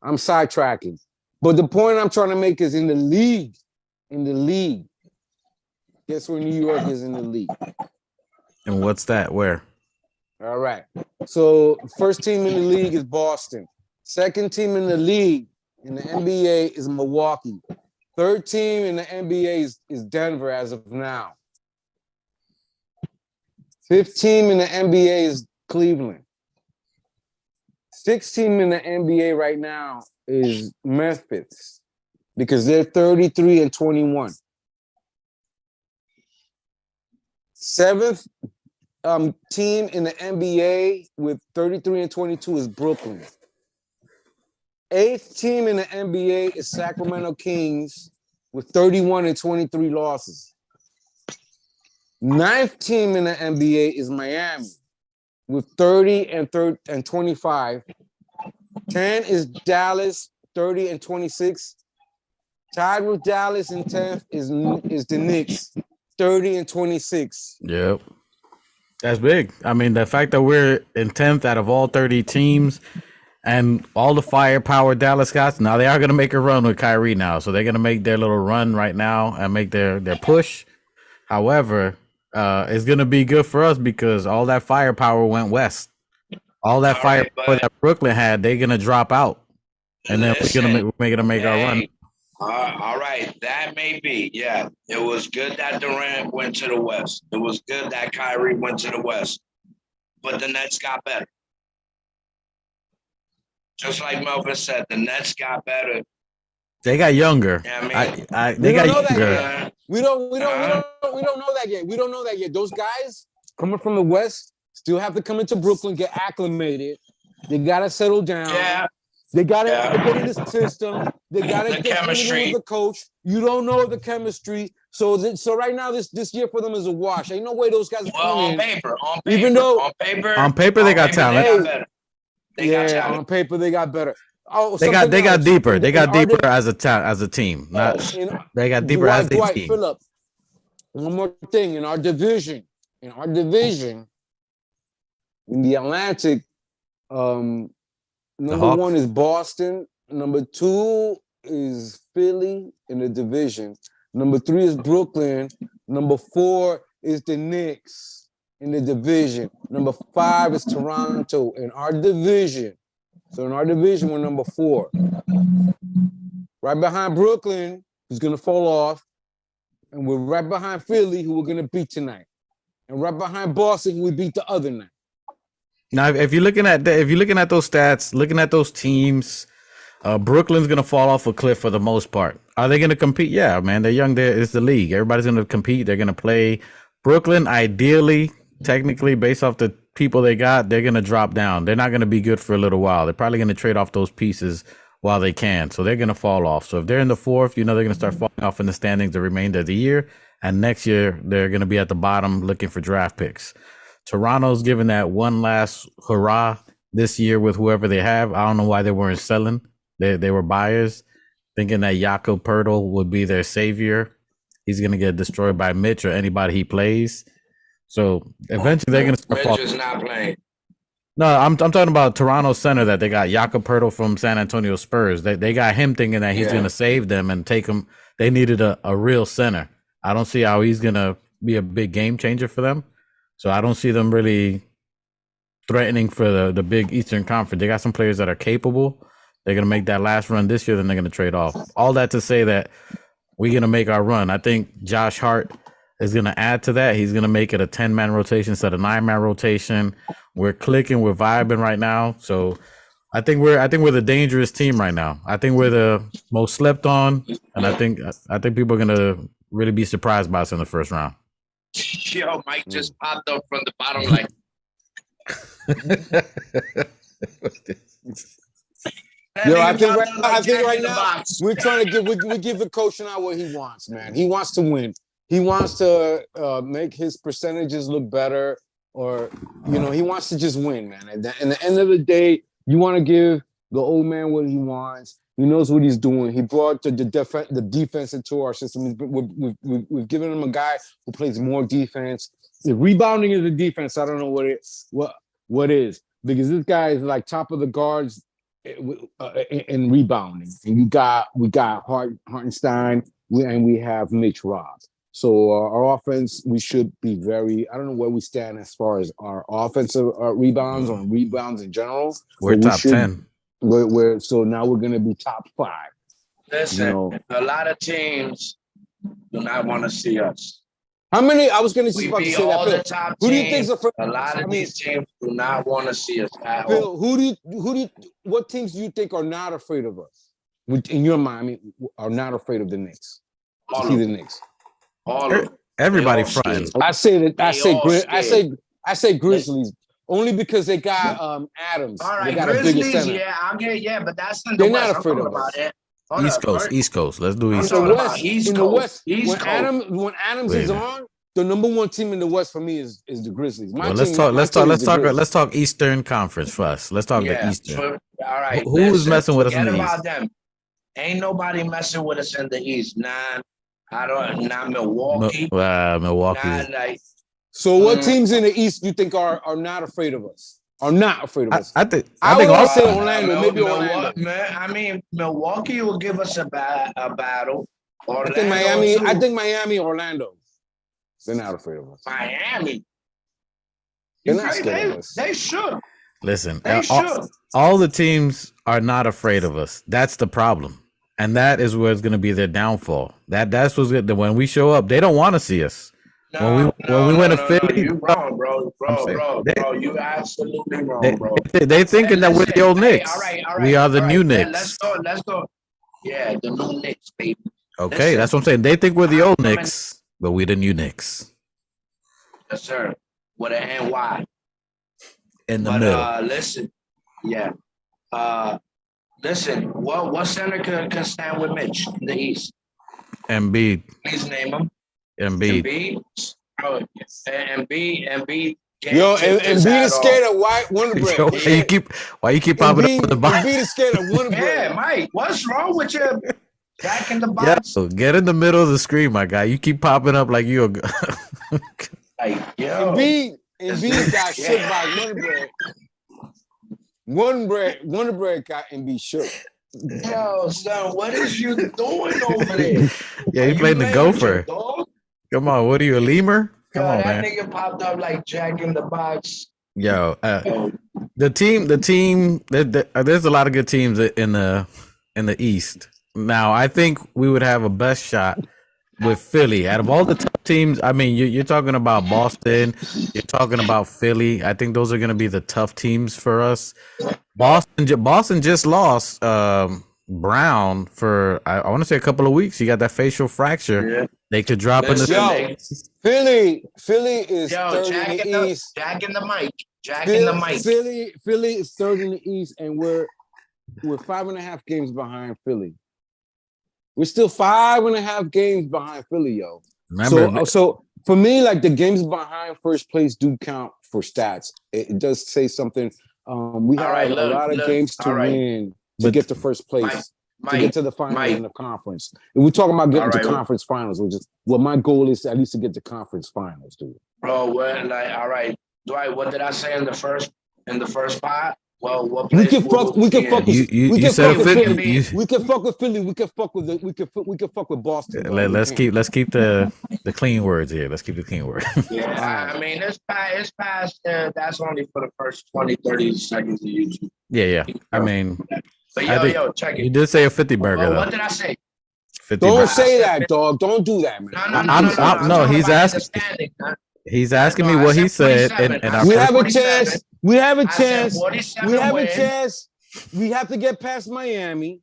I'm sidetracking. But the point I'm trying to make is in the league. Guess where New York is in the league? And what's that? Where? All right. So first team in the league is Boston. Second team in the league in the NBA is Milwaukee. Third team in the NBA is Denver as of now. Fifth team in the NBA is Cleveland. Sixth team in the NBA right now is Memphis because they're 33 and 21. Seventh team in the NBA with 33 and 22 is Brooklyn. Eighth team in the NBA is Sacramento Kings with 31 and 23 losses. Ninth team in the NBA is Miami with 30 and 25. 10 is Dallas, 30 and 26. Tied with Dallas in 10th is the Knicks, 30 and 26. Yep. That's big. I mean, the fact that we're in 10th out of all 30 teams and all the firepower Dallas got, now they are going to make a run with Kyrie now. So they're going to make their little run right now and make their push. However, it's going to be good for us because all that firepower went west. All that firepower that Brooklyn had, they're going to drop out. And then we're going to make our run. All right, that may be. Yeah, it was good that Durant went to the West. It was good that Kyrie went to the West. But the Nets got better. Just like Melvin said, the Nets got better. They got younger. Yeah, They got know that younger. yet. We don't know that yet. We don't know that yet. Those guys coming from the West still have to come into Brooklyn, get acclimated. They gotta settle down. Yeah. They gotta get in the system. They gotta The get familiar with the coach. You don't know the chemistry. So right now, this year for them is a wash. Ain't no way those guys are coming in. Even though on paper, they got talent. They got talent. On paper they got better. Oh, they got deeper. They got deeper as a team. They got deeper as a team. Phillip, one more thing in our division, in the Atlantic, number one is Boston. Number two is Philly in the division. Number three is Brooklyn. Number four is the Knicks in the division. Number five is Toronto in our division. So in our division, we're number four. Right behind Brooklyn, who's going to fall off. And we're right behind Philly, who we're going to beat tonight. And right behind Boston, who we beat the other night. Now, if you're looking at those stats, looking at those teams, Brooklyn's going to fall off a cliff for the most part. Are they going to compete? Yeah, man, they're young. It's the league. Everybody's going to compete. They're going to play. Brooklyn, ideally, technically, based off the people they got, they're going to drop down. They're not going to be good for a little while. They're probably going to trade off those pieces while they can. So they're going to fall off. So if they're in the fourth, they're going to start falling off in the standings the remainder of the year. And next year, they're going to be at the bottom looking for draft picks. Toronto's giving that one last hurrah this year with whoever they have. I don't know why they weren't selling. They were buyers, thinking that Jakob Poeltl would be their savior. He's going to get destroyed by Mitch or anybody he plays. So eventually they're going to start falling. Mitch is not playing. No, I'm talking about Toronto center that they got Jakob Poeltl from San Antonio Spurs. They got him thinking that he's going to save them and take them. They needed a real center. I don't see how he's going to be a big game changer for them. So I don't see them really threatening for the big Eastern Conference. They got some players that are capable. They're going to make that last run this year, then they're going to trade off. All that to say that we're going to make our run. I think Josh Hart is going to add to that. He's going to make it a 10-man rotation instead of 9-man rotation. We're clicking, we're vibing right now. So I think we're the dangerous team right now. I think we're the most slept on, and I think people are going to really be surprised by us in the first round. Yo, Mike just popped up from the bottom like. I think right now we're trying to we give the coach now what he wants, man. He wants to win. He wants to make his percentages look better, or he wants to just win, man. And at the end of the day, you want to give the old man what he wants. He knows what he's doing. He brought the defense into our system. We've given him a guy who plays more defense. The rebounding is the defense. I don't know what is, because this guy is like top of the guards in rebounding. And we got Hartenstein and we have Mitch Robb. So our offense, we should be very. I don't know where we stand as far as our offensive rebounds or rebounds in general. We're top 10. So now we're going to be top 5. Listen, a lot of teams do not want to see us. How many? I was going to say that. Who do you think is a lot of these teams do not want to see us at all. What teams do you think are not afraid of us? In your mind, are not afraid of the Knicks? The Knicks. Everybody fronting. I say Grizzlies. Only because they got Adams. All right, they got Grizzlies, a bigger center. I'll get, but that's in the They're West. not afraid of us. East Coast. Let's do East Coast. In the West, when Adams is on, the number one team in the West for me is the Grizzlies. Let's talk Eastern Conference first. Let's talk the Eastern. All right. Who is messing with us in the East? Them. Ain't nobody messing with us in the East. Not Milwaukee. Milwaukee. So what teams in the East you think are not afraid of us? Are not afraid of us? I think I'll say Orlando. Maybe Orlando. I mean, Milwaukee will give us a battle. Orlando, I think Miami, Orlando. They're not afraid of us. Miami. They're not scared of us. They should. Listen, all the teams are not afraid of us. That's the problem. and that is where it's going to be their downfall. That's what's good. When we show up, they don't want to see us. When we went to Philly, you wrong, bro. You absolutely wrong, bro. They thinking that we're the old Knicks. All right. We are the new Knicks. Let's go. Yeah, the new Knicks, baby. Okay, Listen, that's what I'm saying. They think we're the old Knicks, but we the new Knicks. Yes, sir. With an NY. In the middle. Listen. Yeah. Listen, what center can stand with Mitch in the East? Embiid. Please name him. Embiid. Oh, Embiid. Yo, Embiid is scared of Wonder Bread. Yo, why you keep popping up on the box? Embiid is scared of Wonder Bread. Yeah, Mike, what's wrong with you? Jack in the box. Yo, get in the middle of the screen, my guy. You keep popping up like you're Like, yo. Embiid got shook by Wonder Bread. Wonder Bread got Embiid shook. Yo, son, what is you doing over there? Yeah, he played the gopher. Come on, what are you, a lemur? Come on, that man. nigga popped up like Jack in the box. Yo, the team. There's a lot of good teams in the East. Now, I think we would have a best shot with Philly. Out of all the top teams, I mean, you're talking about Boston, you're talking about Philly. I think those are going to be the tough teams for us. Boston just lost Brown for I want to say a couple of weeks. He got that facial fracture. Yeah. They could drop in the Philly is third in the East. Jack in the mic. Philly is third in the East, and we're 5.5 games behind Philly. We're still 5.5 games behind Philly, yo. So for me, like the games behind first place do count for stats. It does say something. We have a lot of games to win to get to first place, to get to the finals in the conference. And we're talking about getting to conference finals, which is what my goal is, at least to get to conference finals, dude. Bro, all right. Dwight, what did I say in the first part? Well, what we can fuck with Philly. We can fuck with Boston. Let's keep the clean words here. Let's keep the clean words. Yeah, I mean it's past. That's only for the first 20, 30 seconds of YouTube. Yeah. I mean, but yo, check it. You did say a 50 burger though. What did I say? 50 Don't burger. say that, dog. Don't do that, man. No, he's asking. He's asking me what he said, and we have a chance. We have a chance. We have to get past Miami.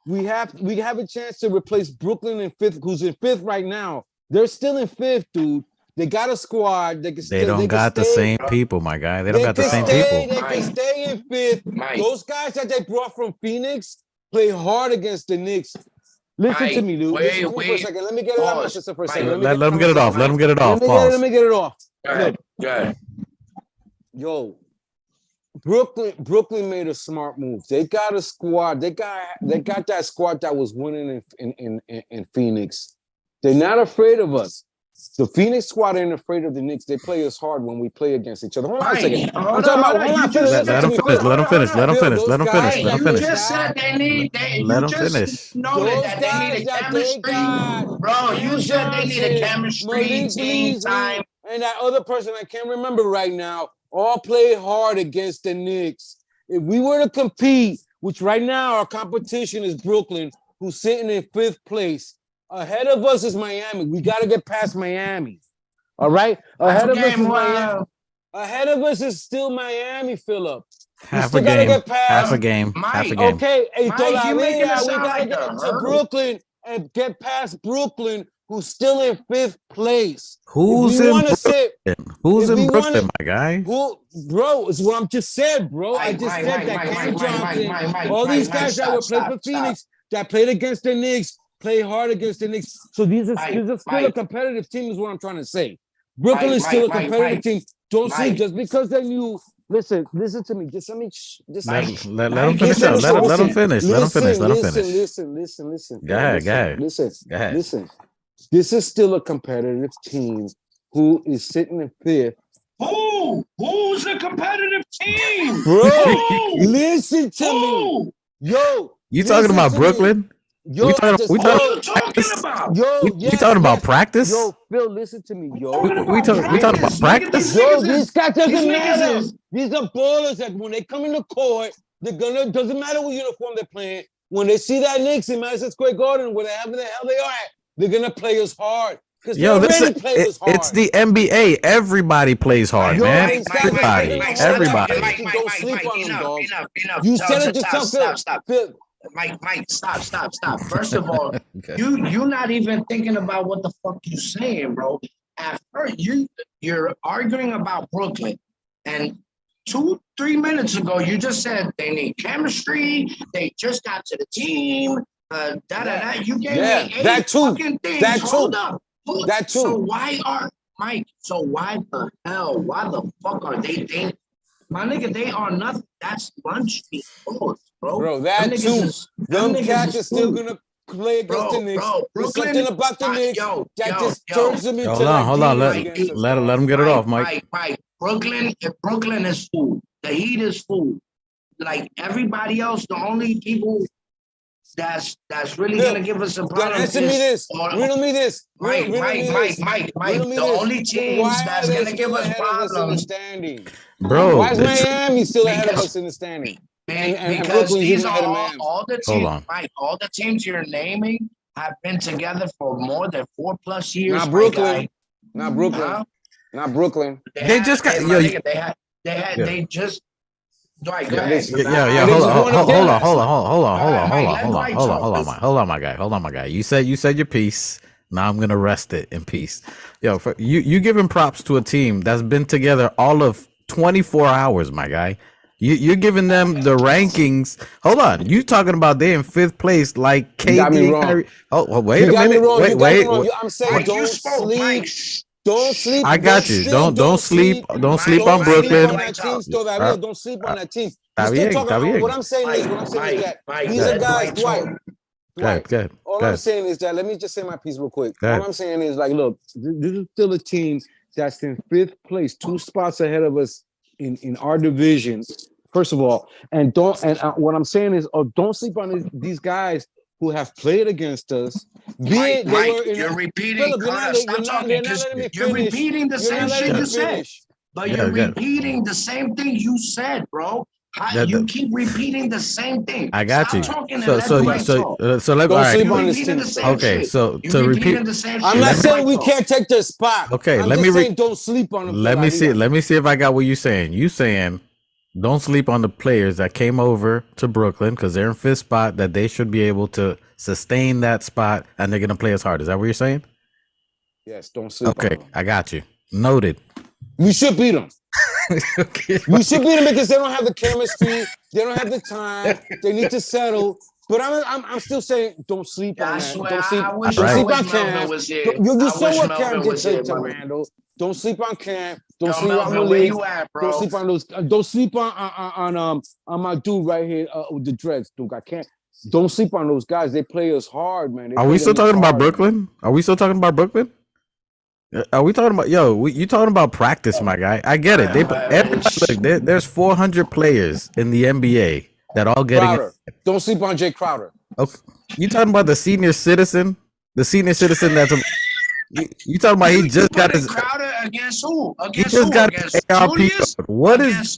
We have a chance to replace Brooklyn in fifth, who's in fifth right now. They're still in fifth, dude. They got a squad. They don't got the same people, my guy. They don't got the same people. They can stay in fifth. Those guys that they brought from Phoenix play hard against the Knicks. Listen to me, dude. Wait for a second. Let me get it off for a second. Let him get it off. Let him get it off. Let me get it off. Go ahead. Yo, Brooklyn made a smart move. They got a squad. They got that squad that was winning in Phoenix. They're not afraid of us. The Phoenix squad ain't afraid of the Knicks. They play us hard when we play against each other. Hold on a second. I'm talking about. Let him finish. You just said they need. Let him finish. Noted that they need a chemistry. Bro, you said they need a chemistry, team time. And that other person I can't remember right now all play hard against the Knicks. If we were to compete, which right now our competition is Brooklyn, who's sitting in fifth place. Ahead of us is Miami. We got to get past Miami. All right? Ahead of us is Miami. Ahead of us is still Miami, Phillip. Half a game. Okay, we got to like get to Brooklyn and get past Brooklyn, who's still in fifth place. Who's in Brooklyn, my guy? Bro, it's what I'm just said, bro. I just said that Cam Johnson, all these guys that were playing for Phoenix, that played against the Knicks, play hard against the Knicks. So these are still a competitive team is what I'm trying to say. Brooklyn is still a competitive team. Don't see just because they knew. Listen to me. Just let me. Let him finish. Let him finish. Listen. Go ahead. Listen. This is still a competitive team who is sitting in fifth. Who's a competitive team? Bro, listen to me. Yo, you talking about Brooklyn? Yo, we talking about practice? Yo, Phil, listen to me, yo. We talking about practice? Yo, these guys doesn't matter. These are ballers that when they come in the court, they're gonna. Doesn't matter what uniform they're playing. when they see that Knicks in Madison Square Garden, wherever the hell they are at, they're gonna play us hard. Because they already play us hard. It's the NBA. Everybody plays hard, man. Everybody. Don't sleep on them, dog. Enough. You said it yourself. Stop. Mike, stop. First of all, Okay. you're not even thinking about what the fuck you saying, bro. At first, you're arguing about Brooklyn, and 2-3 minutes ago, you just said they need chemistry. They just got to the team. You gave me 8 fucking things. That too. Hold up. That too. So why the hell? Why the fuck are they? My nigga, they are nothing. That's lunch bro. Bro, that too. Them cats are still gonna play against the Knicks. There's something about the Knicks that just turns them into. Hold on. Let them get it off, Mike. Mike. Brooklyn is food. The Heat is food. Like everybody else, the only people that's really gonna give us a problem. Answer me this. Riddle me this. Mike. The only teams that's gonna give us problems. Bro, why is Miami still ahead of us in the standing? And because these ahead of are Miami. all the teams, Mike. All the teams you're naming have been together for more than 4+ years. Not Brooklyn. Not Brooklyn. They just got They just. Right, go ahead. Yeah. Hold on, my guy. You said your piece. Now I'm gonna rest it in peace. Yo, you giving props to a team that's been together all of 24 hours, my guy. You're giving them the rankings. Hold on, you talking about they in 5th place like KD? You got me wrong. Oh, wait a minute. Wait. I'm saying don't sleep. Don't sleep. I got you. Don't sleep. Don't sleep on Brooklyn. Don't sleep on that team. What I'm saying is that these are guys. Dwight. All I'm saying is that let me just say my piece real quick. All I'm saying is like, look, this is still a team that's in 5th place, 2 spots ahead of us in our division. First of all, what I'm saying is, don't sleep on these guys who have played against us. You're repeating. You're repeating the same shit you said. But you're repeating the same thing you said, bro. You keep repeating the same thing. I got you. So let me sleep on this team. Okay, so to repeat, I'm not saying we can't take their spot. Okay, let me don't sleep on them. Let me see if I got what you're saying. You saying don't sleep on the players that came over to Brooklyn because they're in 5th spot, that they should be able to sustain that spot and they're gonna play as hard. Is that what you're saying? Yes, don't sleep. Okay, I got you. Noted. We should beat them. Okay. We should beat them because they don't have the chemistry, they don't have the time, they need to settle. But I'm still saying don't sleep on that. Don't sleep on Cam. You saw what Cam did to Randall. Don't sleep on Cam. Don't sleep on Malik. Don't sleep on those. Don't sleep on my dude right here with the dreads. Dude, I can't. Don't sleep on those guys. They play us hard, man. Are we still talking about Brooklyn? Are we still talking about Brooklyn? Are we talking about you talking about practice, my guy? I get it. There's 400 players in the NBA that all getting. Don't sleep on Jay Crowder. Okay. You talking about the senior citizen? The senior citizen that's you talking about he just got his Crowder against who? He just got his ARP. What is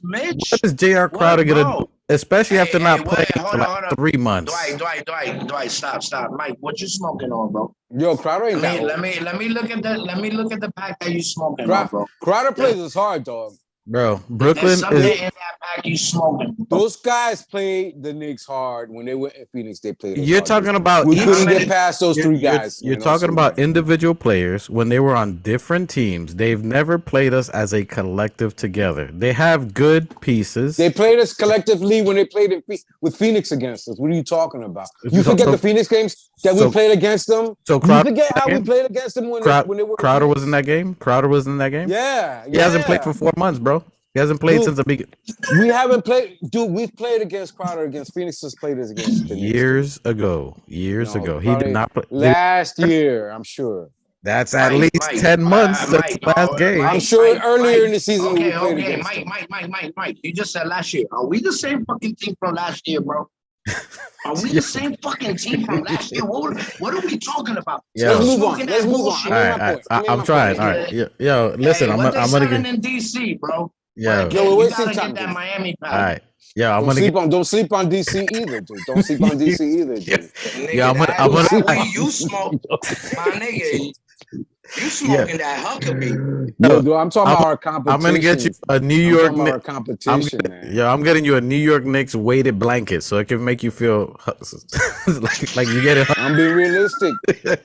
J.R. Crowder gonna do? Especially after not playing for like 3 months. Dwight, stop. Mike, what you smoking on, bro? Yo, Crowder ain't that. Let me look at the pack that you smoking on, bro. Crowder plays us hard, dog. Bro, Brooklyn is in that pack you smoking. Those guys played the Knicks hard when they were at Phoenix. They played. You're talking about we couldn't get past those 3 guys. You're talking about individual players when they were on different teams. They've never played us as a collective together. They have good pieces. They played us collectively when they played with Phoenix against us. What are you talking about? You forget the Phoenix games that we played against them. So you forget how we played against them when they were. Crowder was in that game. Crowder was in that game. Yeah, he hasn't played for 4 months, bro. He hasn't played since the beginning. We haven't played, dude. We've played against Crowder against Phoenix. Has played us against the years ago. He did not play last year. I'm sure. That's at least 10 months since the last game. I'm sure earlier in the season. Okay, Mike. You just said last year. Are we the same fucking team from last year, bro? Are we the same fucking team from last year? What are we talking about? Let's move on. All right, I'm trying. All right, yo, listen, I'm gonna get in DC, bro. Yeah. Yo, we're wasting time. Get that Miami pack. All right. Yeah, I'm Don't gonna sleep get. on DC either, dude. Don't sleep on DC either, dude. Nigga, Yeah, I'm that gonna. weed you smoke, my nigga, you Yeah, smoking that Huckabee. Yeah, dude. I'm talking I'm, about our I'm gonna get you competition. a New I'm York. talking about our I'm competition, man. I'm getting you a New York Knicks weighted blanket so it can make you feel like you get it. I'm being realistic.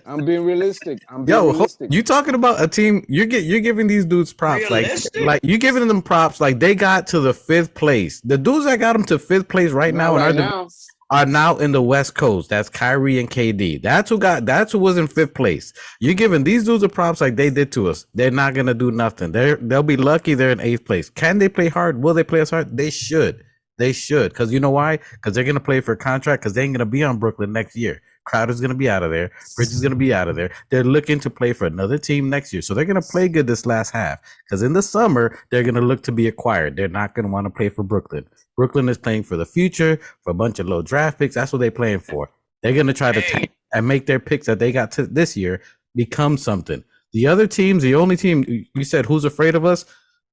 I'm being realistic. I'm being Yo, realistic. you talking about a team? You're giving these dudes props, Realistic? you giving them props like they got to the 5th place. The dudes that got them to 5th place right Not now in our right now. are now in the West Coast. That's Kyrie and KD. That's who was in 5th place. You're giving these dudes the props like they did to us. They're not gonna do nothing. They'll be lucky they're in 8th place. Can they play hard? Will they play us hard? They should. They should. Because you know why? Because they're gonna play for a contract because they ain't gonna be on Brooklyn next year. Crowder's gonna be out of there. Bridges gonna be out of there. They're looking to play for another team next year. So they're gonna play good this last half. Because in the summer, they're gonna look to be acquired. They're not gonna want to play for Brooklyn. Brooklyn is playing for the future, for a bunch of low draft picks. That's what they're playing for. They're going to try to tank and make their picks that they got to this year become something. The other teams, the only team, you said who's afraid of us?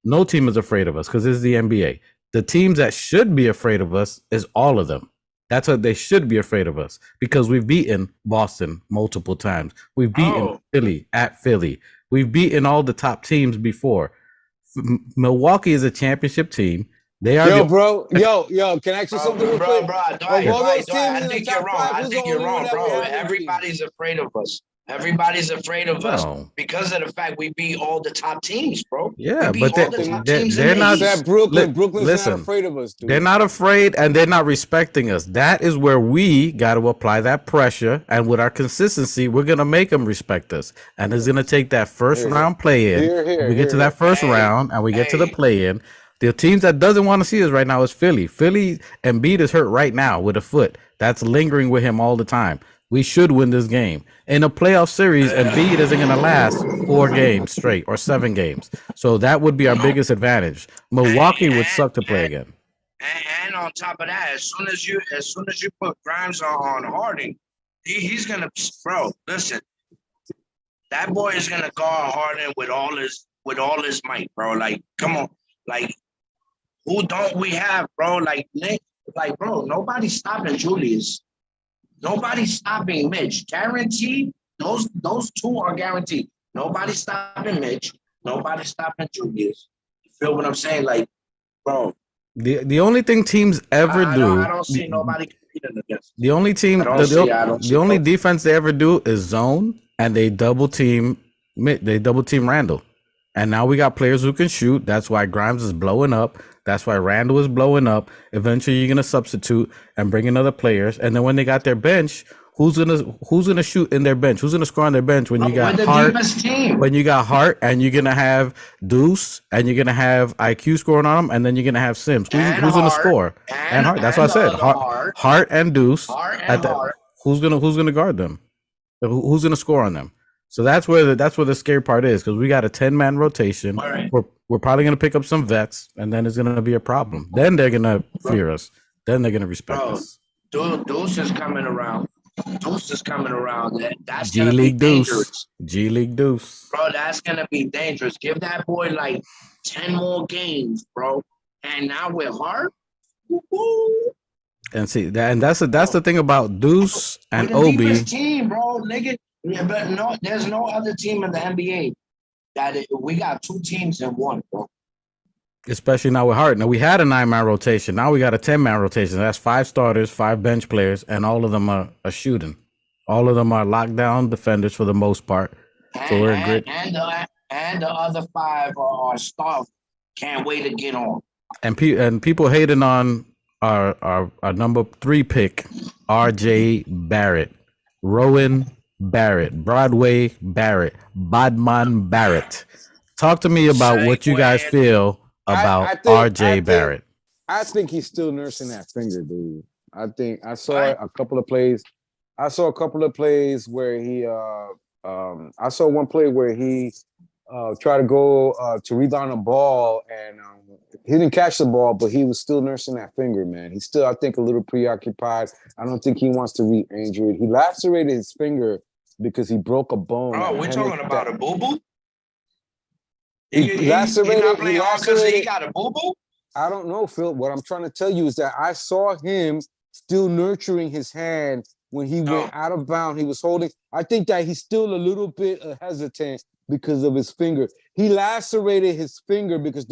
No team is afraid of us because it's the NBA. The teams that should be afraid of us is all of them. That's what they should be afraid of us because we've beaten Boston multiple times. We've beaten Philly at Philly. We've beaten all the top teams before. Milwaukee is a championship team. They are bro. Can I ask you something real quick? I think you're wrong. I think you're wrong, bro. Everybody's afraid of us. Everybody's afraid of us because of the fact we beat all the top teams, bro. Yeah, but they're not. That Brooklyn's not afraid of us, dude. They're not afraid, and they're not respecting us. That is where we got to apply that pressure, and with our consistency, we're gonna make them respect us. And it's gonna take that first round play in. We get to that first round, and we get to the play in. The teams that doesn't want to see us right now is Philly. Philly, Embiid is hurt right now with a foot. That's lingering with him all the time. We should win this game. In a playoff series, Embiid isn't going to last 4 games straight or 7 games. So that would be our biggest advantage. Milwaukee would suck to play again. And on top of that, as soon as you put Grimes on Harden, he's gonna, bro. Listen, that boy is gonna guard Harden with all his might, bro. Like, come on, like, who don't we have, bro? Like, Nick, like, bro, nobody's stopping Julius. Nobody's stopping Mitch. Guaranteed. Those two are guaranteed. Nobody's stopping Mitch. Nobody's stopping Julius. You feel what I'm saying? Like, bro. The only thing teams ever do. I don't see nobody competing against. The only team. The only defense they ever do is zone, and they double team. They double team Randall. And now we got players who can shoot. That's why Grimes is blowing up. That's why Randall is blowing up. Eventually, you're gonna substitute and bring in other players. And then when they got their bench, who's gonna shoot in their bench? Who's gonna score on their bench when you got Hart? When you got Hart, and you're gonna have Deuce, and you're gonna have IQ scoring on them, and then you're gonna have Sims. Who's gonna score? And Hart. That's what I said. Hart and Deuce. Who's gonna guard them? Who's gonna score on them? So that's where the scary part is because we got a 10-man rotation. Right. We're probably gonna pick up some vets, and then it's gonna be a problem. Then they're gonna fear us. Then they're gonna respect us. Deuce is coming around. That's G gonna League be Deuce. dangerous. G League Deuce. Bro, that's gonna be dangerous. Give that boy like 10 more games, bro. And now with Hart. Woo-hoo. And see that's the thing about Deuce and Obi. Team, bro, nigga. Yeah, but no, there's no other team in the NBA we got 2 teams in one, bro. Especially now with Hart. Now we had a 9-man rotation. Now we got a 10-man rotation. That's 5 starters, 5 bench players, and all of them are shooting. All of them are lockdown defenders for the most part. So we're in great. And the other 5 are staff. Can't wait to get on. And people hating on our number 3 pick, RJ Barrett, Rowan Barrett, Broadway Barrett, Badman Barrett. Talk to me about what you guys feel about RJ Barrett. I think he's still nursing that finger, dude. I think I saw a couple of plays. I saw a couple of plays where he I saw one play where he tried to go to rebound a ball and he didn't catch the ball, but he was still nursing that finger, man. He's still, I think, a little preoccupied. I don't think he wants to re-injure it. He lacerated his finger because he broke a bone. Oh, we're talking about a boo-boo? He lacerated. He not playing hard because he got a boo-boo? I don't know, Phil. What I'm trying to tell you is that I saw him still nurturing his hand when he went out of bounds. He was holding. I think that he's still a little bit hesitant because of his finger. He lacerated his finger because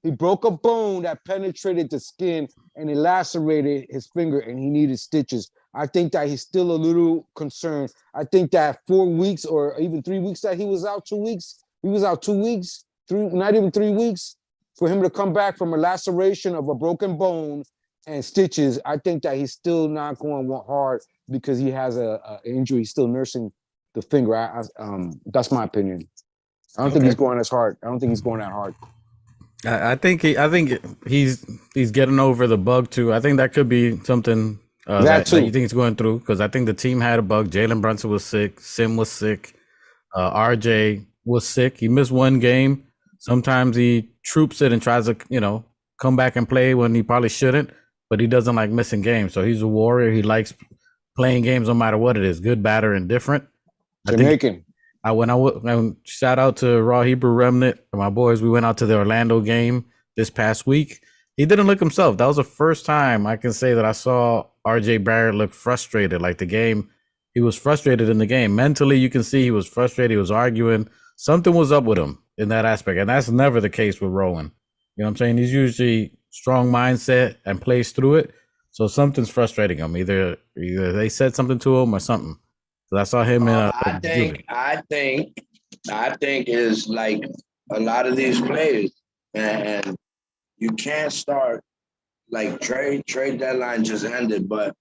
he broke a bone that penetrated the skin and it lacerated his finger and he needed stitches. I think that he's still a little concerned. I think that 4 weeks or even 3 weeks that he was out 2 weeks, not even 3 weeks, for him to come back from a laceration of a broken bone and stitches, I think that he's still not going hard because he has a injury. He's still nursing the finger. That's my opinion. I don't think he's going as hard. I don't think he's going that hard. I think he's getting over the bug too. I think that could be something that you think he's going through, because I think the team had a bug. Jalen Brunson was sick. Sim was sick. RJ was sick. He missed one game. Sometimes he troops it and tries to, come back and play when he probably shouldn't, but he doesn't like missing games. So he's a warrior. He likes playing games no matter what it is, good, bad, or indifferent. Jamaican. When shout out to Raw Hebrew Remnant, my boys. We went out to the Orlando game this past week. He didn't look himself. That was the first time I can say that I saw RJ Barrett look frustrated. Like the game, he was frustrated in the game. Mentally, you can see he was frustrated. He was arguing. Something was up with him in that aspect, and that's never the case with Rowan. You know what I'm saying? He's usually strong mindset and plays through it. So something's frustrating him. Either they said something to him or something. So I saw him in I think is like a lot of these players, and you can't start like trade deadline just ended, but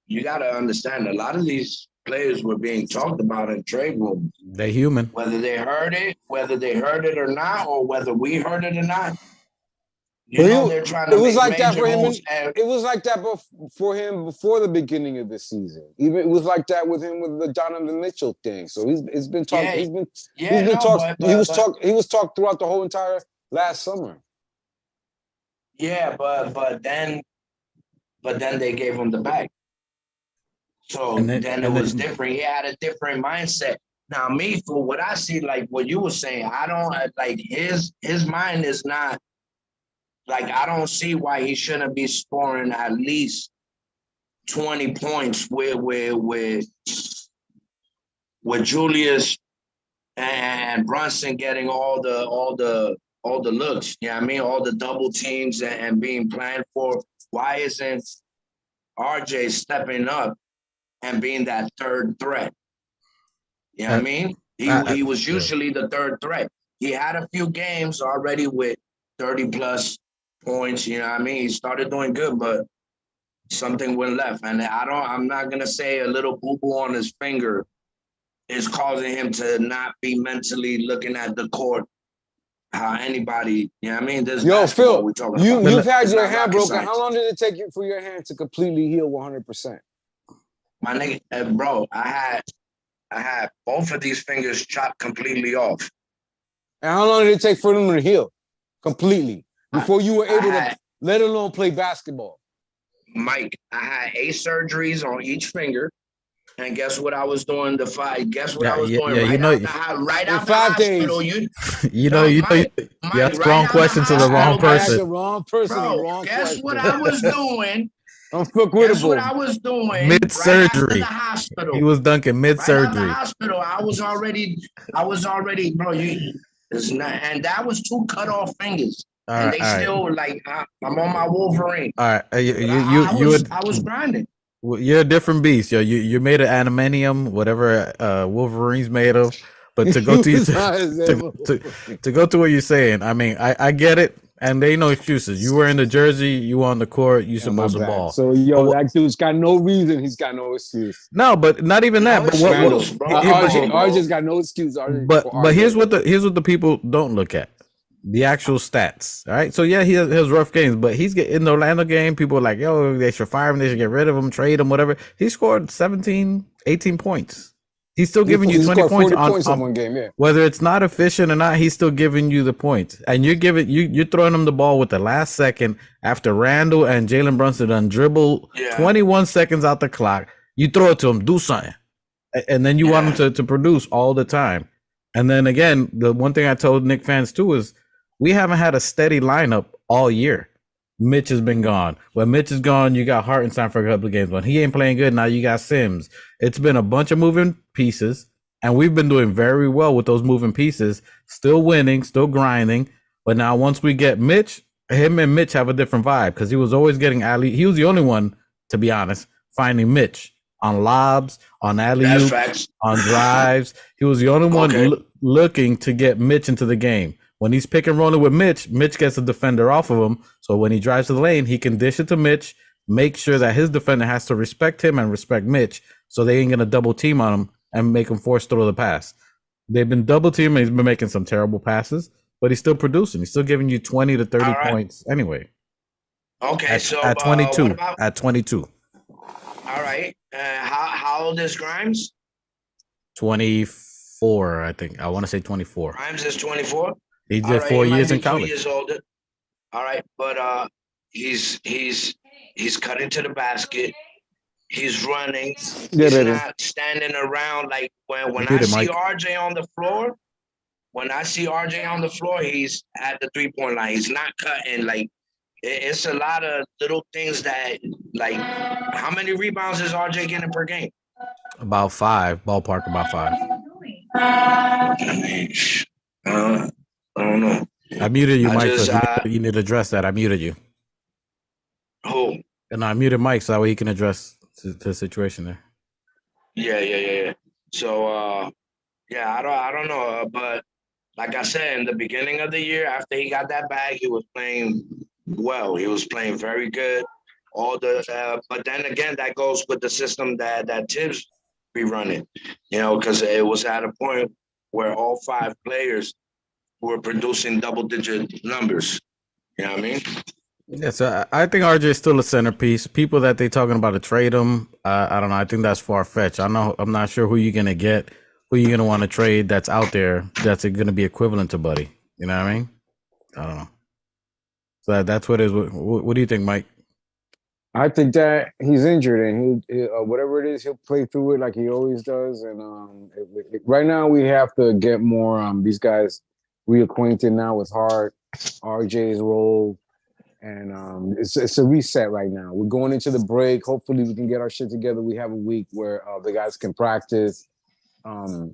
you got to understand a lot of these players were being talked about in trade rooms. They're human. Whether they heard it or not, or whether we heard it or not. They're trying to. It was like that for him. It was like that for him before the beginning of the season. Even it was like that with him with the Donovan Mitchell thing. So he's been talking. He was talked throughout the whole entire last summer. Yeah, but then they gave him the bag. So then it was different. He had a different mindset. Now, me, for what I see, like what you were saying, I don't like his mind is not like, I don't see why he shouldn't be scoring at least 20 points with Julius and Brunson getting all the looks. You know what I mean? All the double teams and being planned for. Why isn't RJ stepping up and being that third threat? You know what I mean? He was usually the third threat. He had a few games already with 30 plus points. You know what I mean? He started doing good, but something went left. And I'm not gonna say a little boo-boo on his finger is causing him to not be mentally looking at the court. How anybody, you know what I mean? Yo, Phil, you've had your hand broken. Science. How long did it take you for your hand to completely heal 100%? My nigga, bro, I had both of these fingers chopped completely off. And how long did it take for them to heal completely before you were able to, let alone play basketball? Mike, I had 8 surgeries on each finger. And guess what I was doing? Guess what I was doing? Right out the hospital. You asked wrong question to the wrong person. The wrong person. Bro, guess what I was doing? Guess what I was doing? Mid-surgery. Right after the hospital. He was dunking mid-surgery. Right after the hospital. I was already, bro. And that was 2 cut off fingers. And they still like, I'm on my Wolverine. All right, I was grinding. You're a different beast, yo. You're made of adamantium, whatever Wolverine's made of. But to go to go to what you're saying, I mean, I get it, and there ain't no excuses. You were in the jersey, you were on the court, you supposed to ball. So that dude's got no reason. He's got no excuse. No, but not even that. But RJ's got no excuse. But here's what the people don't look at. The actual stats, all right? So, yeah, he has rough games, but he's in the Orlando game, people are like, yo, they should fire him, they should get rid of him, trade him, whatever. He scored 17, 18 points. He's still giving you 20 points on one game, yeah. Whether it's not efficient or not, he's still giving you the points. And you're throwing him the ball with the last second after Randall and Jalen Brunson done dribble 21 seconds out the clock. You throw it to him, do something. And then you want him to produce all the time. And then, again, the one thing I told Knicks fans, too, is we haven't had a steady lineup all year. Mitch has been gone. When Mitch is gone, you got Hartenstein for a couple of games. When he ain't playing good, now you got Sims. It's been a bunch of moving pieces, and we've been doing very well with those moving pieces. Still winning, still grinding. But now once we get Mitch, him and Mitch have a different vibe because he was always getting alley. He was the only one, to be honest, finding Mitch on lobs, on alley-oops, on drives. He was the only one looking to get Mitch into the game. When he's pick and rolling with Mitch, Mitch gets a defender off of him. So when he drives to the lane, he can dish it to Mitch, make sure that his defender has to respect him and respect Mitch, so they ain't going to double team on him and make him force throw the pass. They've been double teaming. He's been making some terrible passes, but he's still producing. He's still giving you 20 to 30 points anyway. Okay, at 22. At 22. All right. How old is Grimes? 24, I think. I want to say 24. Grimes is 24. He did 4 years in college. 2 years older. All right, but he's cutting to the basket. He's running. He's not standing around like when I see RJ on the floor. When I see RJ on the floor, he's at the 3-point line. He's not cutting. Like, it's a lot of little things that, like, how many rebounds is RJ getting per game? About 5, ballpark about 5. I don't know. I muted you, Mike. So you need to address that. I muted you. Who? And I muted Mike so that way he can address the situation there. Yeah. So, I don't know. But like I said, in the beginning of the year, after he got that bag, he was playing well. He was playing very good. But then again, that goes with the system that Tibbs be running. Because it was at a point where all 5 players were producing double-digit numbers. You know what I mean? Yeah, so I think RJ is still a centerpiece. People that they talking about to trade him, I don't know. I think that's far-fetched. I'm not sure who you're gonna get, who you're gonna want to trade that's out there that's gonna be equivalent to Buddy. You know what I mean? I don't know. So that's what it is. What do you think, Mike? I think that he's injured, and he whatever it is, he'll play through it like he always does. And right now, we have to get more these guys reacquainted now with RJ's role, and it's a reset right now. We're going into the break. Hopefully, we can get our shit together. We have a week where the guys can practice, and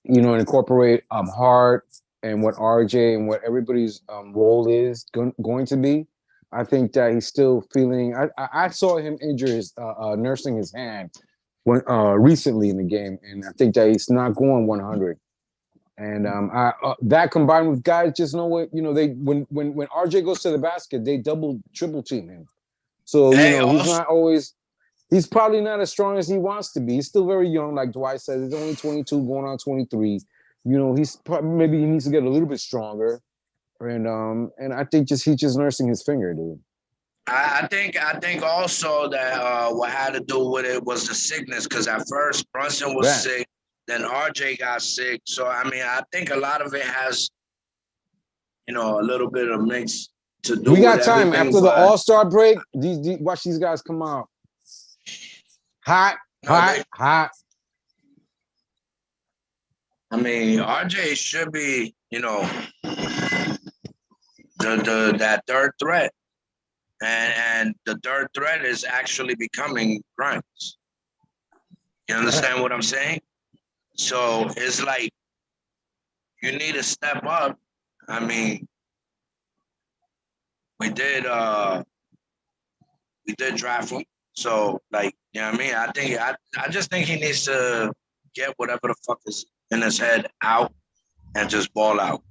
incorporate Hart and what RJ and what everybody's role is going to be. I think that he's still feeling. I saw him injure nursing his hand recently in the game, and I think that he's not going 100. And that combined with guys just know what they when RJ goes to the basket, they triple team him. So he's not always. He's probably not as strong as he wants to be. He's still very young, like Dwight says. He's only 22, going on 23. Maybe he needs to get a little bit stronger. And I think he's just nursing his finger, dude. I think also that what had to do with it was the sickness, because at first Brunson was sick, then RJ got sick. So I mean, I think a lot of it has, a little bit of mix to do. We got time after the All-Star break. Watch these guys come out hot. I mean, RJ should be, that third threat, and the third threat is actually becoming Grimes. You understand what I'm saying? So it's like you need to step up. I mean, we did draft him, so like, you know what I mean? I just think he needs to get whatever the fuck is in his head out and just ball out.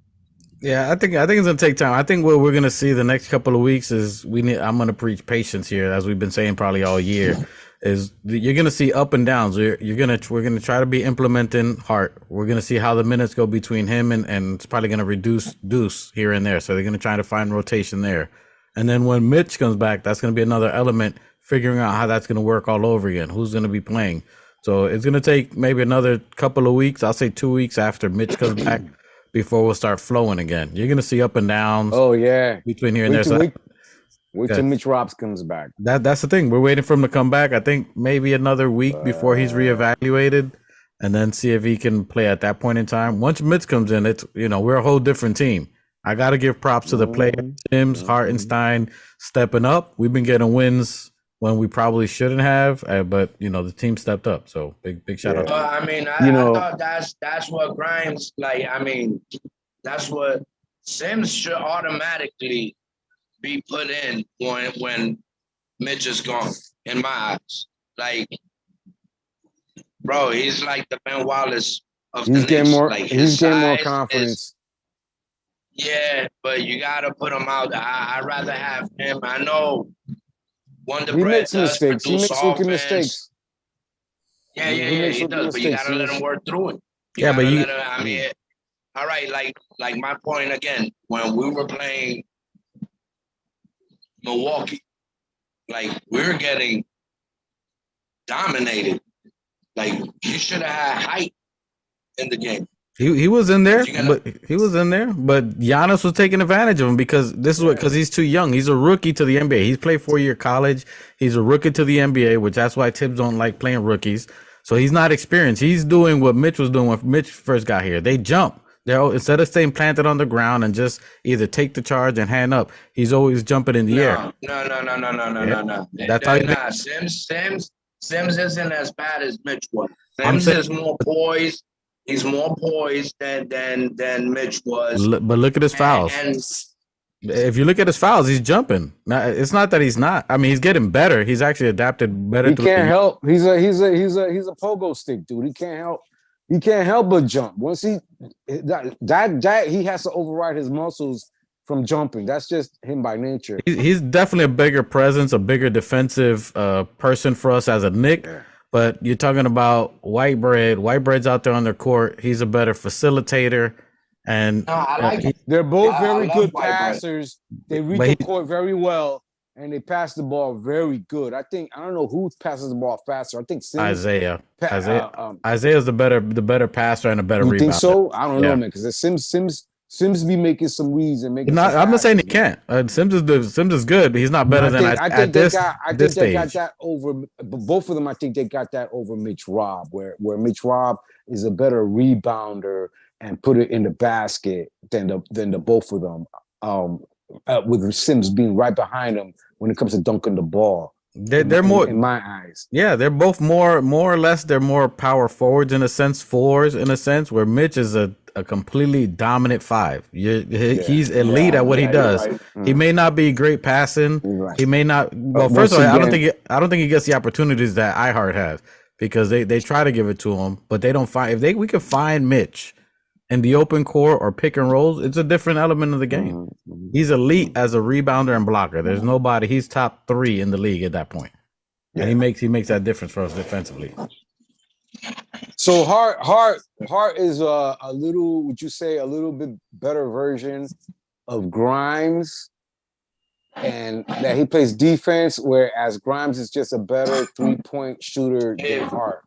Yeah, I think it's gonna take time. I think what we're gonna see the next couple of weeks is I'm gonna preach patience here, as we've been saying probably all year. Is you're gonna see up and downs. We're gonna try to be implementing Hart. We're gonna see how the minutes go between him and it's probably gonna reduce Deuce here and there. So they're gonna try to find rotation there. And then when Mitch comes back, that's gonna be another element, figuring out how that's gonna work all over again. Who's gonna be playing? So it's gonna take maybe another couple of weeks. I'll say 2 weeks after Mitch comes back, before we'll start flowing again. You're gonna see up and downs. Oh yeah, between here and there. Wait till Mitch Robs comes back. That's the thing. We're waiting for him to come back. I think maybe another week before he's reevaluated, and then see if he can play at that point in time. Once Mitch comes in, it's we're a whole different team. I got to give props to the players, Sims, Hartenstein stepping up. We've been getting wins when we probably shouldn't have, but the team stepped up. So big shout out to Well, them. I mean, I thought that's what Grimes like. I mean, that's what Sims should automatically be put in when Mitch is gone. In my eyes, like, bro, he's like the Ben Wallace of the He's Knicks. getting more. Like, He's getting more confidence. Yeah, but you gotta put him out. I'd rather have him. I know Wonder He Bread makes does mistakes. He produce makes rookie offense. mistakes. Yeah, He makes he rookie does. But you mistakes. gotta let him work through it. Yeah, but let him. I mean, all right. Like my point again. When we were playing Milwaukee, like we were getting dominated. Like he should have had height in the game. He was in there, but Giannis was taking advantage of him because because he's too young. He's a rookie to the NBA. He's played 4-year college. He's a rookie to the NBA, which that's why Tibbs don't like playing rookies. So he's not experienced. He's doing what Mitch was doing when Mitch first got here. They jump. Instead of staying planted on the ground and just either take the charge and hand up, he's always jumping in the air. No. That's how Sims isn't as bad as Mitch was. Sims is more poised. He's more poised than Mitch was. But look at his fouls. If you look at his fouls, he's jumping. Now, it's not that he's not. I mean, he's getting better. He's actually adapted better. He can't help. He's a pogo stick, dude. He can't help. He can't help but jump. Once he has to override his muscles from jumping. That's just him by nature. He's definitely a bigger presence, a bigger defensive person for us as a Knick. Yeah. But you're talking about White Bread. White Bread's out there on the court. He's a better facilitator. And they're both very good passers. They read the court very well, and they pass the ball very good. I don't know who passes the ball faster. I think Isaiah. Isaiah's the better passer and a better rebounder. You think so? I don't know, man. Because Sims be making some reads and making. I'm not saying he can't. Sims is good, but he's not better than at this stage. I think they got that over. Both of them, I think they got that over Mitch Robb, where Mitch Robb is a better rebounder and put it in the basket than the both of them. With Sims being right behind him when it comes to dunking the ball. They're more in my eyes. Yeah, they're both more or less. They're more power forwards in a sense, fours in a sense, where Mitch is a completely dominant five. He's elite at what he does. Right. He may not be great passing. Right. He may not. Well, first of all, I don't think he gets the opportunities that iHeart has because they try to give it to him, but they don't find. We could find Mitch in the open court or pick and rolls, it's a different element of the game. Mm-hmm. He's elite as a rebounder and blocker. There's nobody. He's top 3 in the league at that point, and he makes that difference for us defensively. So Hart is a little. Would you say a little bit better version of Grimes, and that he plays defense, whereas Grimes is just a better 3-point shooter than Hart.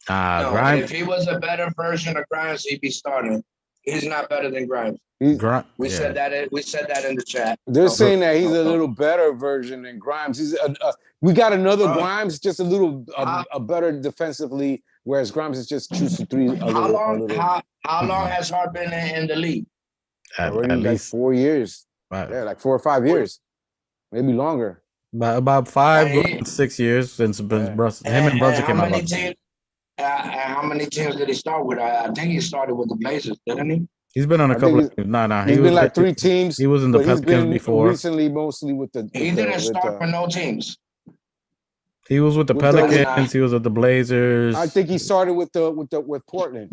Grimes. If he was a better version of Grimes, he'd be starting. He's not better than Grimes. We said that in the chat. They're saying that he's a little better version than Grimes. We got another Grimes, just a little better defensively, whereas Grimes is just choosing 3. How long has Hart been in the league? At least 4 years. Right. Yeah, like 4 or 5 years, maybe longer. About 5, 6 years since him and Brunson came out. How many teams did he start with? I think he started with the Blazers, didn't he? He's been on a couple of teams. No. He's been like 3 teams. He was in the Pelicans before. Recently, mostly with the. He didn't start for no teams. He was with the Pelicans. He was with the Blazers. I think he started with Portland,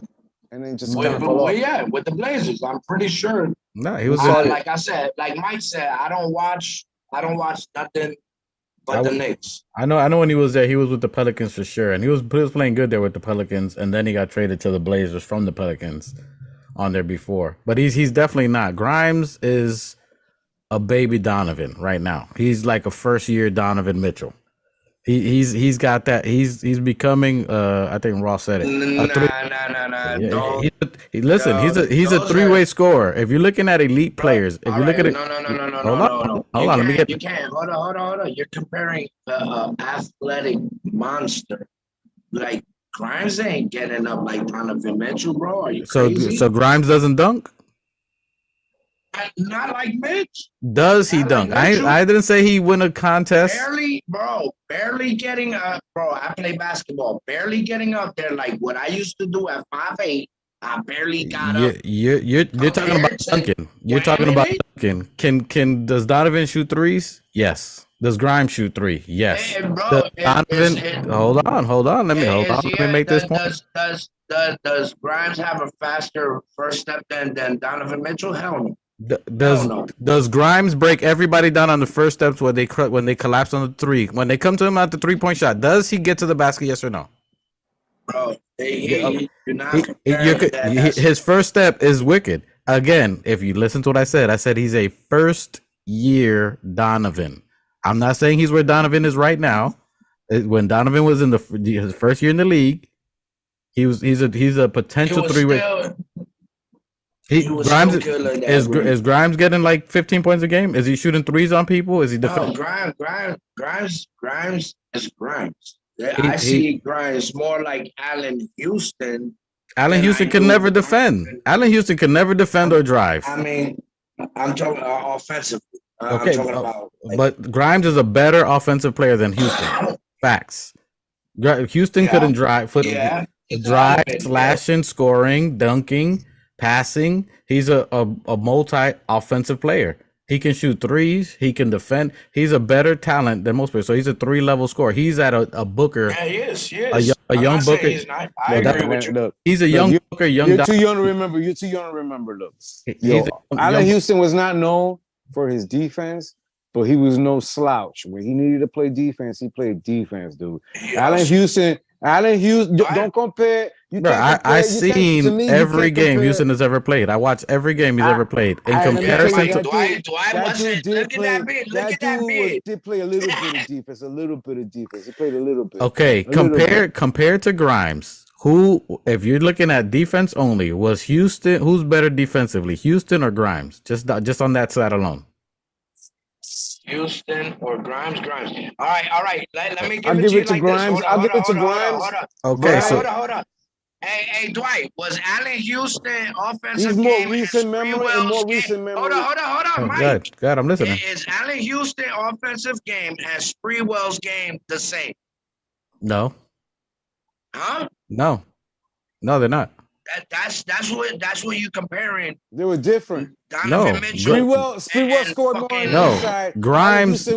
and then just with the Blazers. I'm pretty sure. No, he was. Like I said, like Mike said, I don't watch nothing. But the Knicks. I know when he was there, he was with the Pelicans for sure. And he was playing good there with the Pelicans, and then he got traded to the Blazers from the Pelicans on there before. But he's definitely not. Grimes is a baby Donovan right now. He's like a first-year Donovan Mitchell. He's got that. He's becoming. I think Ross said it. Nah. Listen, he's a 3-way scorer. If you're looking at elite players, if you look at it, no. Hold on. Let me get. You can't. Hold on. You're comparing athletic monster. Like Grimes ain't getting up like Donovan Mitchell, bro. Are you crazy? So Grimes doesn't dunk? Not like Mitch. Does he Not dunk? like Mitchell. I didn't say he win a contest. Barely getting up, bro. I play basketball, barely getting up there like what I used to do at 5'8". I barely got up. You're talking about dunking. You're talking about dunking. Does Donovan shoot threes? Yes. Does Grimes shoot three? Yes. Hey, bro, Does Donovan, hold on. Let me make this point. Does Grimes have a faster first step than Donovan Mitchell? Hell no. Does Grimes break everybody down on the first steps when they collapse on the three? When they come to him at the 3-point shot, does he get to the basket? Yes or no? Bro, you're not comparing that. His first step is wicked. Again, if you listen to what I said he's a first year Donovan. I'm not saying he's where Donovan is right now. When Donovan was in his first year in the league, he's a potential three-way. Is Grimes getting like 15 points a game? Is he shooting threes on people? Is he defending? No, Grimes is Grimes. I see Grimes more like Allen Houston. Allen Houston can never defend. Allen Houston can never defend or drive. I mean, I'm talking offensively. Okay, I'm talking about, but Grimes is a better offensive player than Houston. Facts. Houston couldn't drive, slashing, scoring, dunking, passing. He's a multi-offensive player. He can shoot threes. He can defend. He's a better talent than most players. So he's a 3-level scorer. He's at a Booker. Yeah, he is. A young Booker. He's not. I agree with you. Look, he's a young Booker. You're too young to remember. Look, Allen Houston was not known for his defense, but he was no slouch. When he needed to play defense, he played defense, dude. Yes. Allen Houston, don't compare. I seen every game Houston has ever played. I watched every game he's ever played. In comparison to Dwight wasn't. Look at that bit. He did play a little bit of defense. He played a little bit. Okay, compared to Grimes, who, if you're looking at defense only, was Houston? Who's better defensively, Houston or Grimes? Just on that side alone. Houston or Grimes? All right. Let me give I'll it give to you it to like Grimes. this. I'll give it to Grimes. Okay, so hold on. Hey, Dwight, was Allen Houston offensive He's more game recent memory and more recent memory. Hold on, Mike. God, I'm listening. Is Allen Houston offensive game and Sprewell's game the same? No. Huh? No, they're not. That's what you comparing. They were different. Donovan Mitchell. Sprewell scored more on the inside. Grimes is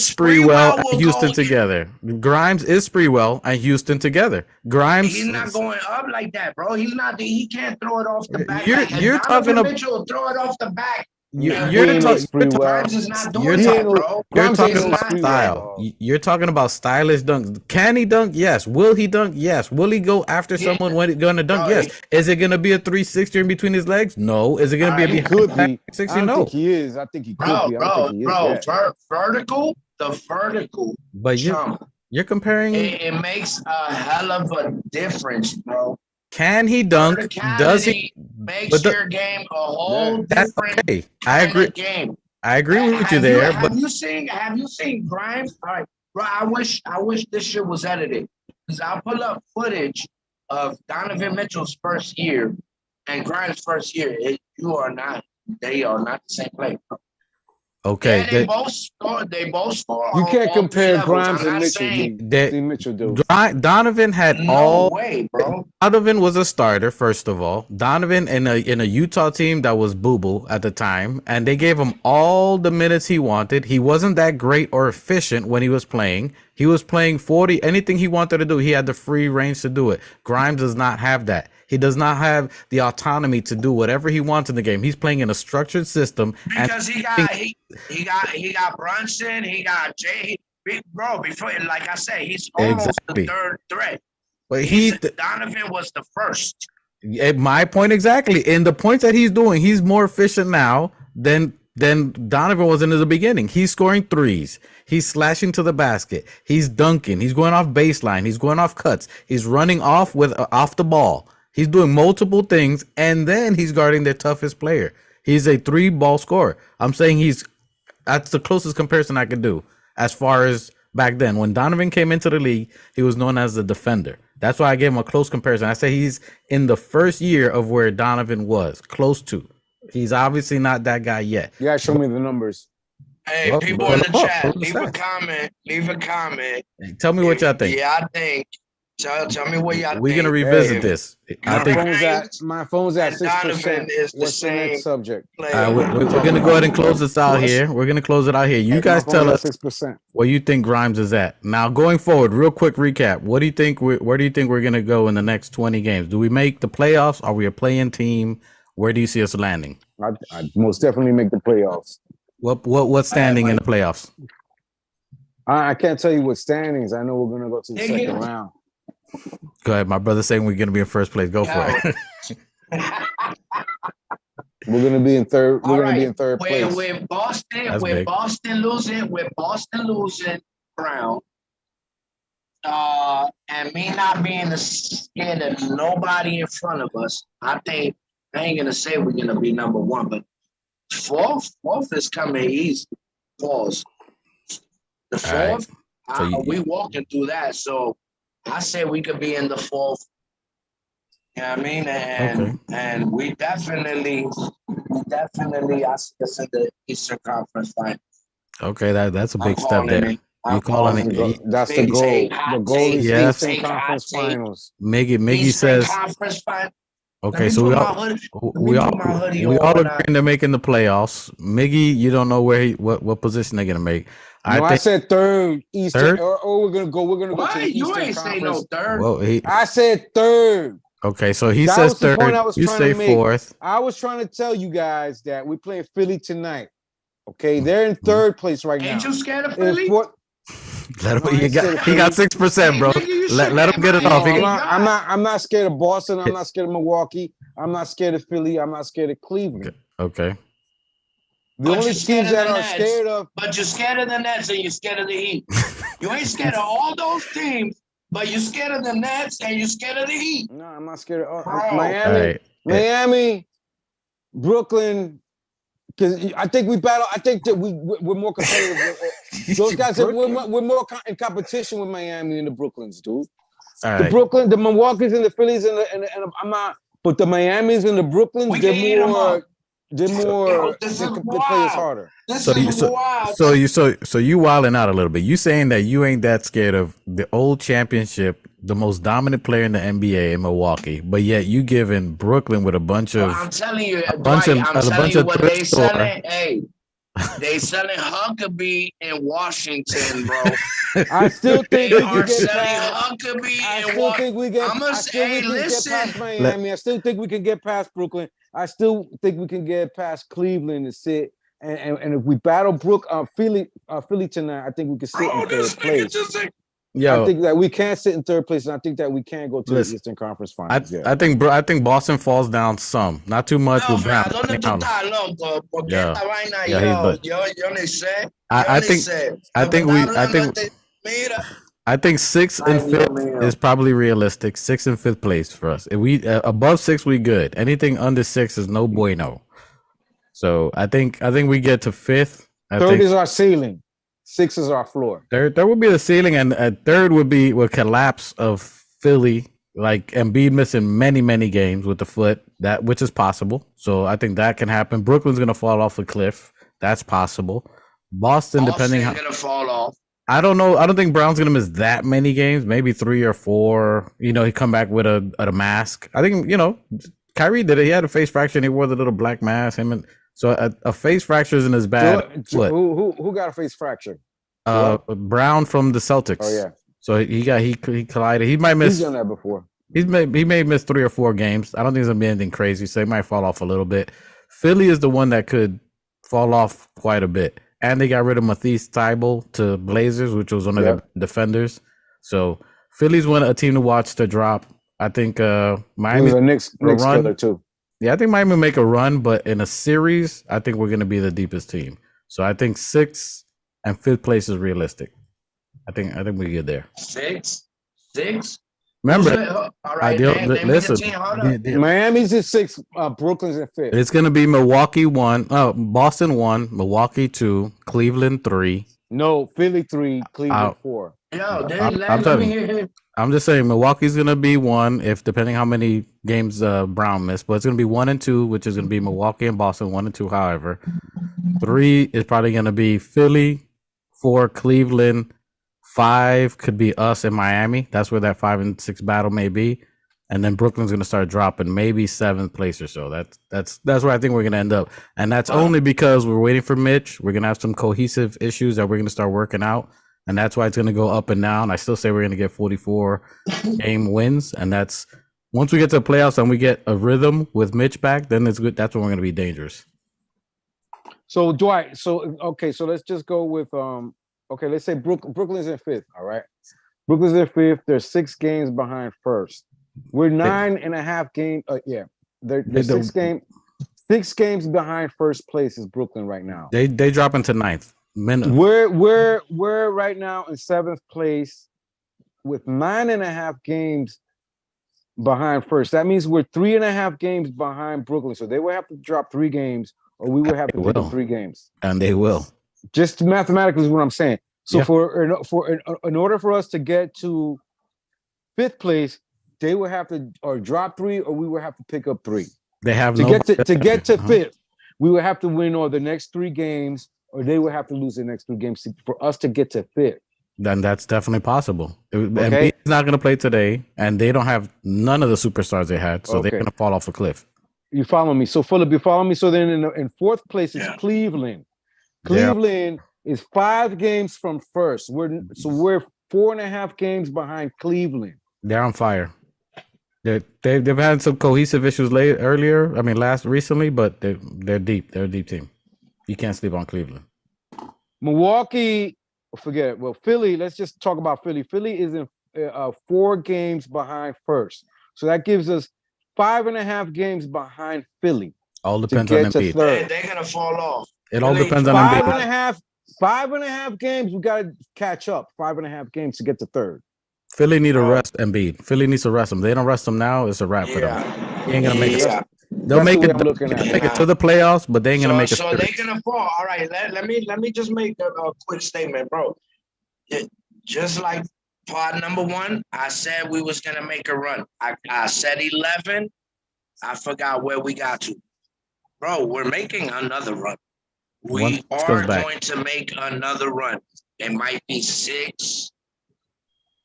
Sprewell and Houston together. Grimes is Sprewell and Houston together. Grimes. He's not going up like that, bro. He's not. He can't throw it off the back. You're talking about Mitchell throw it off the back. Grimes is not doing that, bro. You're talking about style. You're talking about stylish dunks. Can he dunk? Yes. Will he dunk? Yes. Will he go after someone when he's going to dunk? Yes. Is it going to be a 360 in between his legs? No. Is it going to be a could be 60? No. I think he is. I think he could be. Vertical. The vertical. But you're comparing. It makes a hell of a difference, bro. Can he dunk? Does he? Makes your game a whole different. Okay. I agree. Game. I agree with you there. Have you seen Grimes? All right, bro. I wish this shit was edited because I'll pull up footage of Donovan Mitchell's first year and Grimes' first year. They are not the same player. Okay, yeah, they both score. You can't compare Grimes and Mitchell. Donovan had no way, bro. Donovan was a starter, first of all. Donovan in a Utah team that was boo-boo at the time, and they gave him all the minutes he wanted. He wasn't that great or efficient when he was playing. He was playing 40. Anything he wanted to do, he had the free range to do it. Grimes does not have that. He does not have the autonomy to do whatever he wants in the game. He's playing in a structured system. Because he got Brunson, he got Jay. Bro, before, like I said, he's almost the third threat. But Donovan was the first. My point exactly. In the points that he's doing, he's more efficient now than Donovan was in the beginning. He's scoring threes. He's slashing to the basket. He's dunking. He's going off baseline. He's going off cuts. He's running off the ball. He's doing multiple things, and then he's guarding their toughest player. He's a 3-ball scorer. I'm saying that's the closest comparison I could do as far as back then. When Donovan came into the league, he was known as the defender. That's why I gave him a close comparison. I say he's in the first year of where Donovan was, close to. He's obviously not that guy yet. You gotta show me the numbers. Hey, Well, people pull in the them up, chat, pull the leave a stats. comment. Leave a comment. Tell me what y'all think. Yeah, I think. Tell me what y'all We're think. gonna revisit If this. I think My phone's at and Donovan 6%. is the What's the next same subject? player. we're gonna go ahead and close this out here. We're gonna close it out here. You guys tell us 6%. where you think Grimes is at. Now, going forward, real quick recap. What do you think? Where do you think we're gonna go in the next 20 games? Do we make the playoffs? Are we a play-in team? Where do you see us landing? I most definitely make the playoffs. What's standing in the playoffs? I can't tell you what standings. I know we're gonna go to the second round. Go ahead. My brother's saying we're gonna be in first place. Go for it. We're gonna be in third. We're All gonna be right. in third place. With Boston, That's with big. Boston losing Brown, and me not being scared of nobody in front of us, I think I ain't gonna say we're gonna be number one, but fourth is coming easy. Pause. The fourth, So we walking through that, so I say we could be in the fourth. You know what I mean? And we definitely, I see us in the Eastern Conference final. Okay, that's a big I'm step calling there. it. You calling it? That's the Big goal. take, The hot goal take, is Yes. Eastern take, hot Conference take. Finals. Miggy Eastern says. Conference final. Okay, so we all agree they're making the playoffs. Miggy, you don't know what position they're gonna make. I said third Eastern. Third? Or we're gonna go to the You Eastern ain't say Conference. no third. Well, I said third. okay, so he That says was the third. point I was You trying say to make. fourth. I was trying to tell you guys that we play Philly tonight. Okay, they're in third place right now. Ain't you scared of Philly? Let No, him, I ain't scared of he got Philly. 6%, bro. Hey, nigga, Let him get it off. I'm not scared of Boston. I'm not scared of Milwaukee. I'm not scared of Philly. I'm not scared of Cleveland. Okay. The But only you're scared teams of that the are Nets. scared of. But you're scared of the Nets and you're scared of the Heat. You ain't scared of all those teams, but you're scared of the Nets and you're scared of the Heat. No, I'm not scared of Bro. Miami, Brooklyn. Because I think we battle. I think that we're more competitive. Those guys we're more in competition with Miami and the Brooklyns, dude. All The Milwaukee's and the Phillies and I'm not. But the Miamis and the Brooklyns, they're more. They play us harder. So you wilding out a little bit. You saying that you ain't that scared of the old championship, the most dominant player in the NBA in Milwaukee, but yet you giving Brooklyn with a bunch of. I'm telling you, a bunch Dwight, of I'm telling you what they store. selling. Hey, they selling Huckabee in Washington, bro. I still think They we are can get selling past. Huckabee I in still think we get. I'ma I still say, think we can get past listen. Miami. I still think we can get past Brooklyn. I still think we can get past Cleveland and sit. And if we battle Philly tonight, I think we can sit in third place. I think that we can sit in third place, and I think that we can go to the Eastern Conference Finals. I think Boston falls down some, not too much with Brown. I think sixth and fifth is probably realistic. Sixth and fifth place for us. If we above six, we good. Anything under six is no bueno. So I think we get to fifth. Third is our ceiling. Six is our floor. Third would be the ceiling, and third would collapse of Philly, like Embiid missing many games with the foot, which is possible. So I think that can happen. Brooklyn's gonna fall off a cliff. That's possible. Boston depending how gonna fall off. I don't know. I don't think Brown's gonna miss that many games. Maybe 3 or 4. He come back with a mask. I think Kyrie did it. He had a face fracture and he wore the little black mask. A face fracture isn't as bad. Who got a face fracture? Brown from the Celtics. Oh yeah. So he collided. He might miss. He's done that before. He may miss 3 or 4 games. I don't think it's gonna be anything crazy. So he might fall off a little bit. Philly is the one that could fall off quite a bit. And they got rid of Matisse Thybulle to Blazers, which was one of their defenders. So Philly's a team to watch to drop. I think Miami a Knicks killer too. Yeah, I think Miami will make a run, but in a series, I think we're going to be the deepest team. So I think 6th and 5th place is realistic. I think we get there. 6. Remember, all right, listen. Miami's in 6th, Brooklyn's in 5th. It's going to be Milwaukee 1, Boston 1, Milwaukee 2, Cleveland 3. No, Philly 3, Cleveland 4. Yo, let me hear. I'm just saying Milwaukee's gonna be one, if depending how many games Brown missed, but it's gonna be 1 and 2, which is gonna be Milwaukee and Boston, 1 and 2. However, 3 is probably gonna be Philly, 4 Cleveland, 5 could be us in Miami. That's where that 5 and 6 battle may be, and then Brooklyn's gonna start dropping, maybe 7th place or so. That's where I think we're gonna end up, and that's only because we're waiting for Mitch. We're gonna have some cohesive issues that we're gonna start working out. And that's why it's going to go up and down. I still say we're going to get 44 game wins. And that's once we get to the playoffs and we get a rhythm with Mitch back, then it's good. That's when we're going to be dangerous. So Dwight, so let's just go with let's say Brooklyn's in 5th. All right. Brooklyn's in 5th. They're 6 games behind first. We're 9.5 games. They're 6 games behind first place is Brooklyn right now. They drop into 9th. We're right now in 7th place with 9.5 games behind first. That means we're 3.5 games behind Brooklyn. So they will have to drop 3 games, or we will have to pick up 3 games. And they will. Just mathematically is what I'm saying. So in order for us to get to 5th place, they will have to or drop 3, or we will have to pick up 3. They have to get to 5th. We will have to win all the next 3 games. Or they will have to lose the next 2 games for us to get to 5th. Then that's definitely possible. Embiid's not going to play today, and they don't have none of the superstars they had, so they're going to fall off a cliff. You follow me? So, Philip, you follow me? So then in 4th place is Cleveland. Cleveland is 5 games from first. We're 4.5 games behind Cleveland. They're on fire. They've had some cohesive issues recently, but they're deep. They're a deep team. You can't sleep on Cleveland. Milwaukee, forget it. Well, Philly, let's just talk about Philly. Philly is in 4 games behind first. So that gives us 5.5 games behind Philly. All depends on Embiid. They're going to fall off. It all depends on Embiid. 5.5 games, we got to catch up. 5.5 games to get to 3rd. Philly need to rest Embiid. Philly needs to rest him. They don't rest him now, it's a wrap for them. He ain't going to make it. They'll make it to the playoffs, but they ain't gonna make it. So they're gonna fall. All right, let me just make a quick statement, bro. Just like part number 1, I said we was gonna make a run. I said 11. I forgot where we got to, bro. We're making another run. We are going to make another run. It might be 6.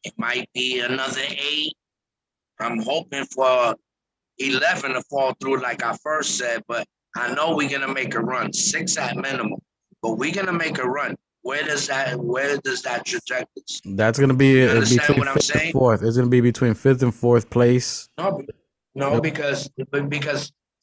It might be another 8. I'm hoping for 11 to fall through like I first said, but I know we're gonna make a run. 6 at minimum, but we're gonna make a run. Where does that trajectory? That's gonna be between what I'm 5th saying? and 4th. It's gonna be between 5th and 4th place. No, because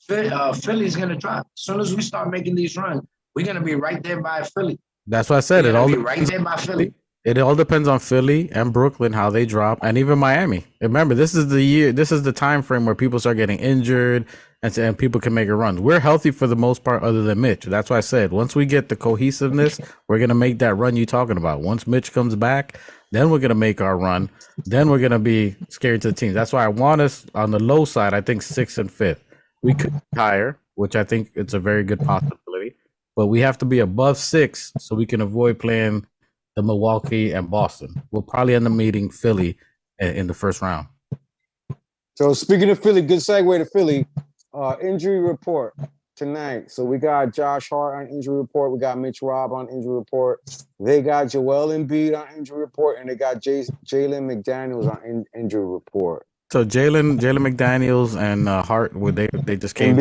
Philly's gonna drop. As soon as we start making these runs, we're gonna be right there by Philly. That's what I said. It all right there by Philly. It all depends on Philly and Brooklyn, how they drop, and even Miami. Remember, this is the time frame where people start getting injured and people can make a run. We're healthy for the most part, other than Mitch. That's why I said once we get the cohesiveness, we're gonna make that run you talking about. Once Mitch comes back, then we're gonna make our run. Then we're gonna be scary to the team. That's why I want us on the low side. I think 6th and 5th. We could be higher, which I think it's a very good possibility, but we have to be above 6 so we can avoid playing the Milwaukee and Boston. We'll probably end up meeting Philly in the first round. So speaking of Philly, good segue to Philly. Injury report tonight. So we got Josh Hart on injury report. We got Mitch Robb on injury report. They got Joel Embiid on injury report, and they got Jalen McDaniels on injury report. So Jalen McDaniels and Hart, they just came.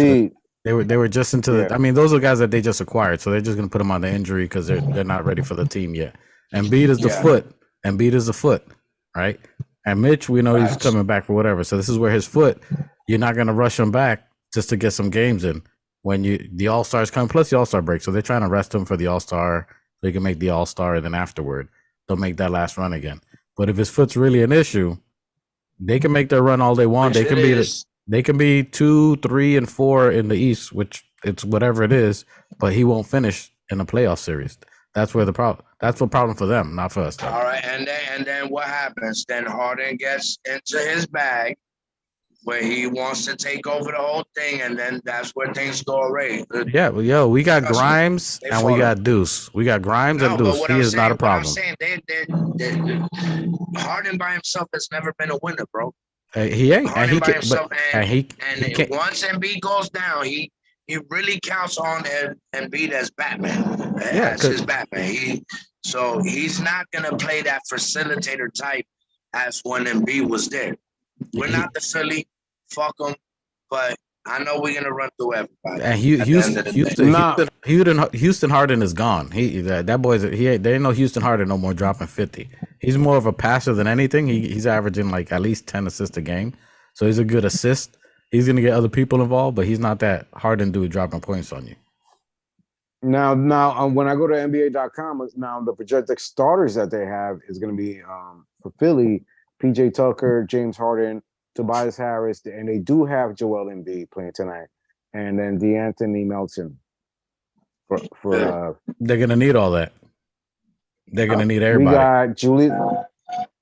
They were just into the. I mean, those are guys that they just acquired, so they're just gonna put them on the injury because they're not ready for the team yet. Embiid is the foot. Embiid is the foot, right? And Mitch, we know he's coming back for whatever. So this is where his foot. You're not gonna rush him back just to get some games in when the All-Stars come, plus the All-Star break. So they're trying to rest him for the All-Star so he can make the All-Star, and then afterward they'll make that last run again. But if his foot's really an issue, they can make their run all they want. They can be 2, 3, and 4 in the East, which it's whatever it is, but he won't finish in a playoff series. That's where the problem. That's the problem for them, not for us. All right, and then what happens? Then Harden gets into his bag. where he wants to take over the whole thing, and then that's where things go away. Yeah, well, yo, we got Trust me, Grimes they and we fall got Deuce. We got Grimes and No, but Deuce. He is not a problem. Harden by himself has never been a winner, bro. He ain't, and Harden he by can, himself, but and he can't. once Embiid goes down, he really counts on Embiid as Batman, Yeah, as his Batman. So he's not gonna play that facilitator type as when Embiid was there. We're not the Philly, fuck them, but I know we're gonna run through everybody. And Houston Harden is gone. That boy's there ain't no Houston Harden no more dropping 50. He's more of a passer than anything. He's averaging like at least 10 assists a game, so he's a good assist. He's gonna get other people involved, but he's not that Harden dude dropping points on you. Now, when I go to NBA.com, now the projected starters that they have is going to be for Philly, PJ Tucker, James Harden, Tobias Harris, and they do have Joel Embiid playing tonight, and then DeAnthony Melton. They're gonna need all that. They're gonna need everybody. We got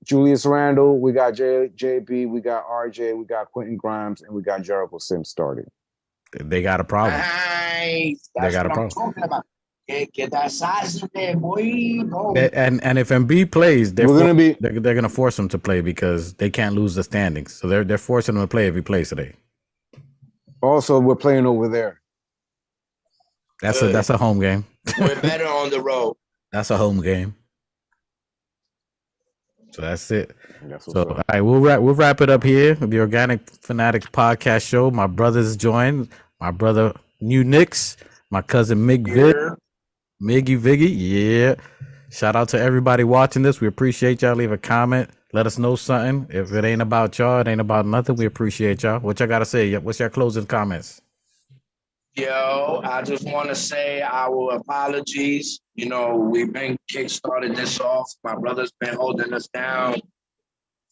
Julius Randle, we got JB, we got RJ, we got Quentin Grimes, and we got Jericho Sims starting. They got a problem. Nice. They got a problem. I'm talking about. Get that size in there, boy. And if Embiid plays, they're gonna force him to play because they can't lose the standings. So they're forcing him to play if he plays today. Also, we're playing over there. That's a home game. We're better on the road. That's a home game. So that's it. All right, we'll wrap it up here with the Organic Fanatics podcast show. My brothers joined. My brother New Knicks, my cousin Miggy Viggy. Yeah. Shout out to everybody watching this. We appreciate y'all. Leave a comment. Let us know something. If it ain't about y'all, it ain't about nothing. We appreciate y'all. What y'all gotta say? What's your closing comments? Yo, I just want to say our apologies. You know, we've been kickstarted this off. My brother's been holding us down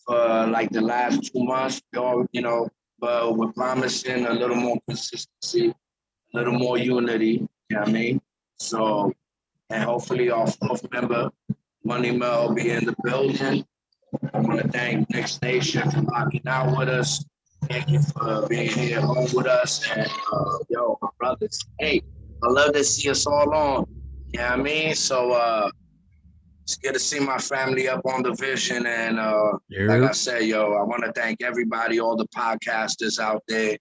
for like the last 2 months. But we're promising a little more consistency, a little more unity. You know what I mean? So, and hopefully our fourth member, Money Mel, will be in the building. I want to thank Knicks Nation for rocking out with us. Thank you for being here home with us. And my brothers, hey, I love to see us all on. You know what I mean? So it's good to see my family up on the vision. And like I said, I want to thank everybody, all the podcasters out there.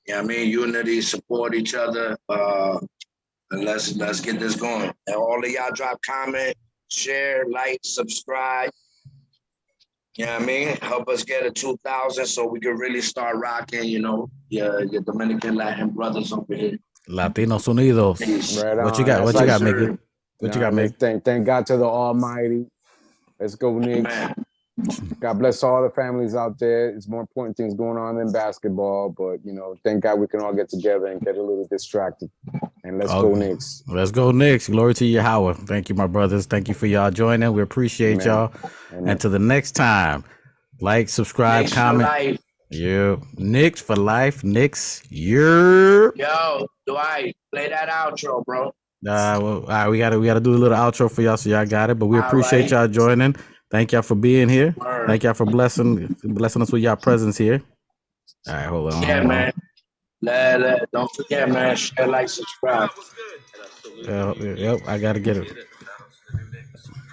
You know what I mean? Unity, support each other. And let's get this going. And all of y'all drop comment, share, like, subscribe. You know what I mean? Help us get a 2,000 so we can really start rocking, your Dominican Latin brothers over here. Latinos Unidos. Right what you got? What you got, Mickey? What you got, Mickey? Thank God to the Almighty. Let's go, Knicks. Man. God bless all the families out there. It's more important things going on than basketball, but thank God we can all get together and get a little distracted. And let's go Knicks. Let's go Knicks. Glory to Yahweh. Thank you, my brothers. Thank you for y'all joining. We appreciate y'all. Amen. And to the next time, like, subscribe, Knicks comment. Yeah, Knicks for life. Knicks. Yo, Dwight, play that outro, bro. All right, we gotta do a little outro for y'all, so y'all got it. But we appreciate y'all joining. Thank y'all for being here. Word. Thank y'all for blessing us with y'all presence here. All right, hold on. Yeah, man. Don't forget, man. Share, like, subscribe. Yep, I gotta get it.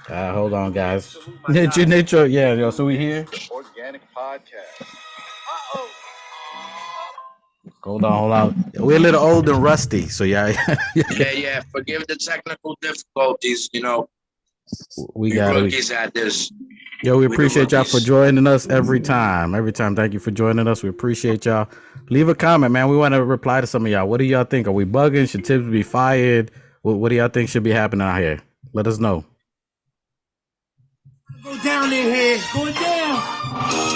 Hold on, guys. Nitro, yeah, so we here. Organic podcast. Hold on. We're a little old and rusty, so yeah. Yeah. Forgive the technical difficulties. We got rookies at this. Yo, we appreciate y'all for joining us every time. Thank you for joining us. We appreciate y'all. Leave a comment, man. We want to reply to some of y'all. What do y'all think? Are we bugging? Should Tibbs be fired? What do y'all think should be happening out here? Let us know. Go down in here. Going down.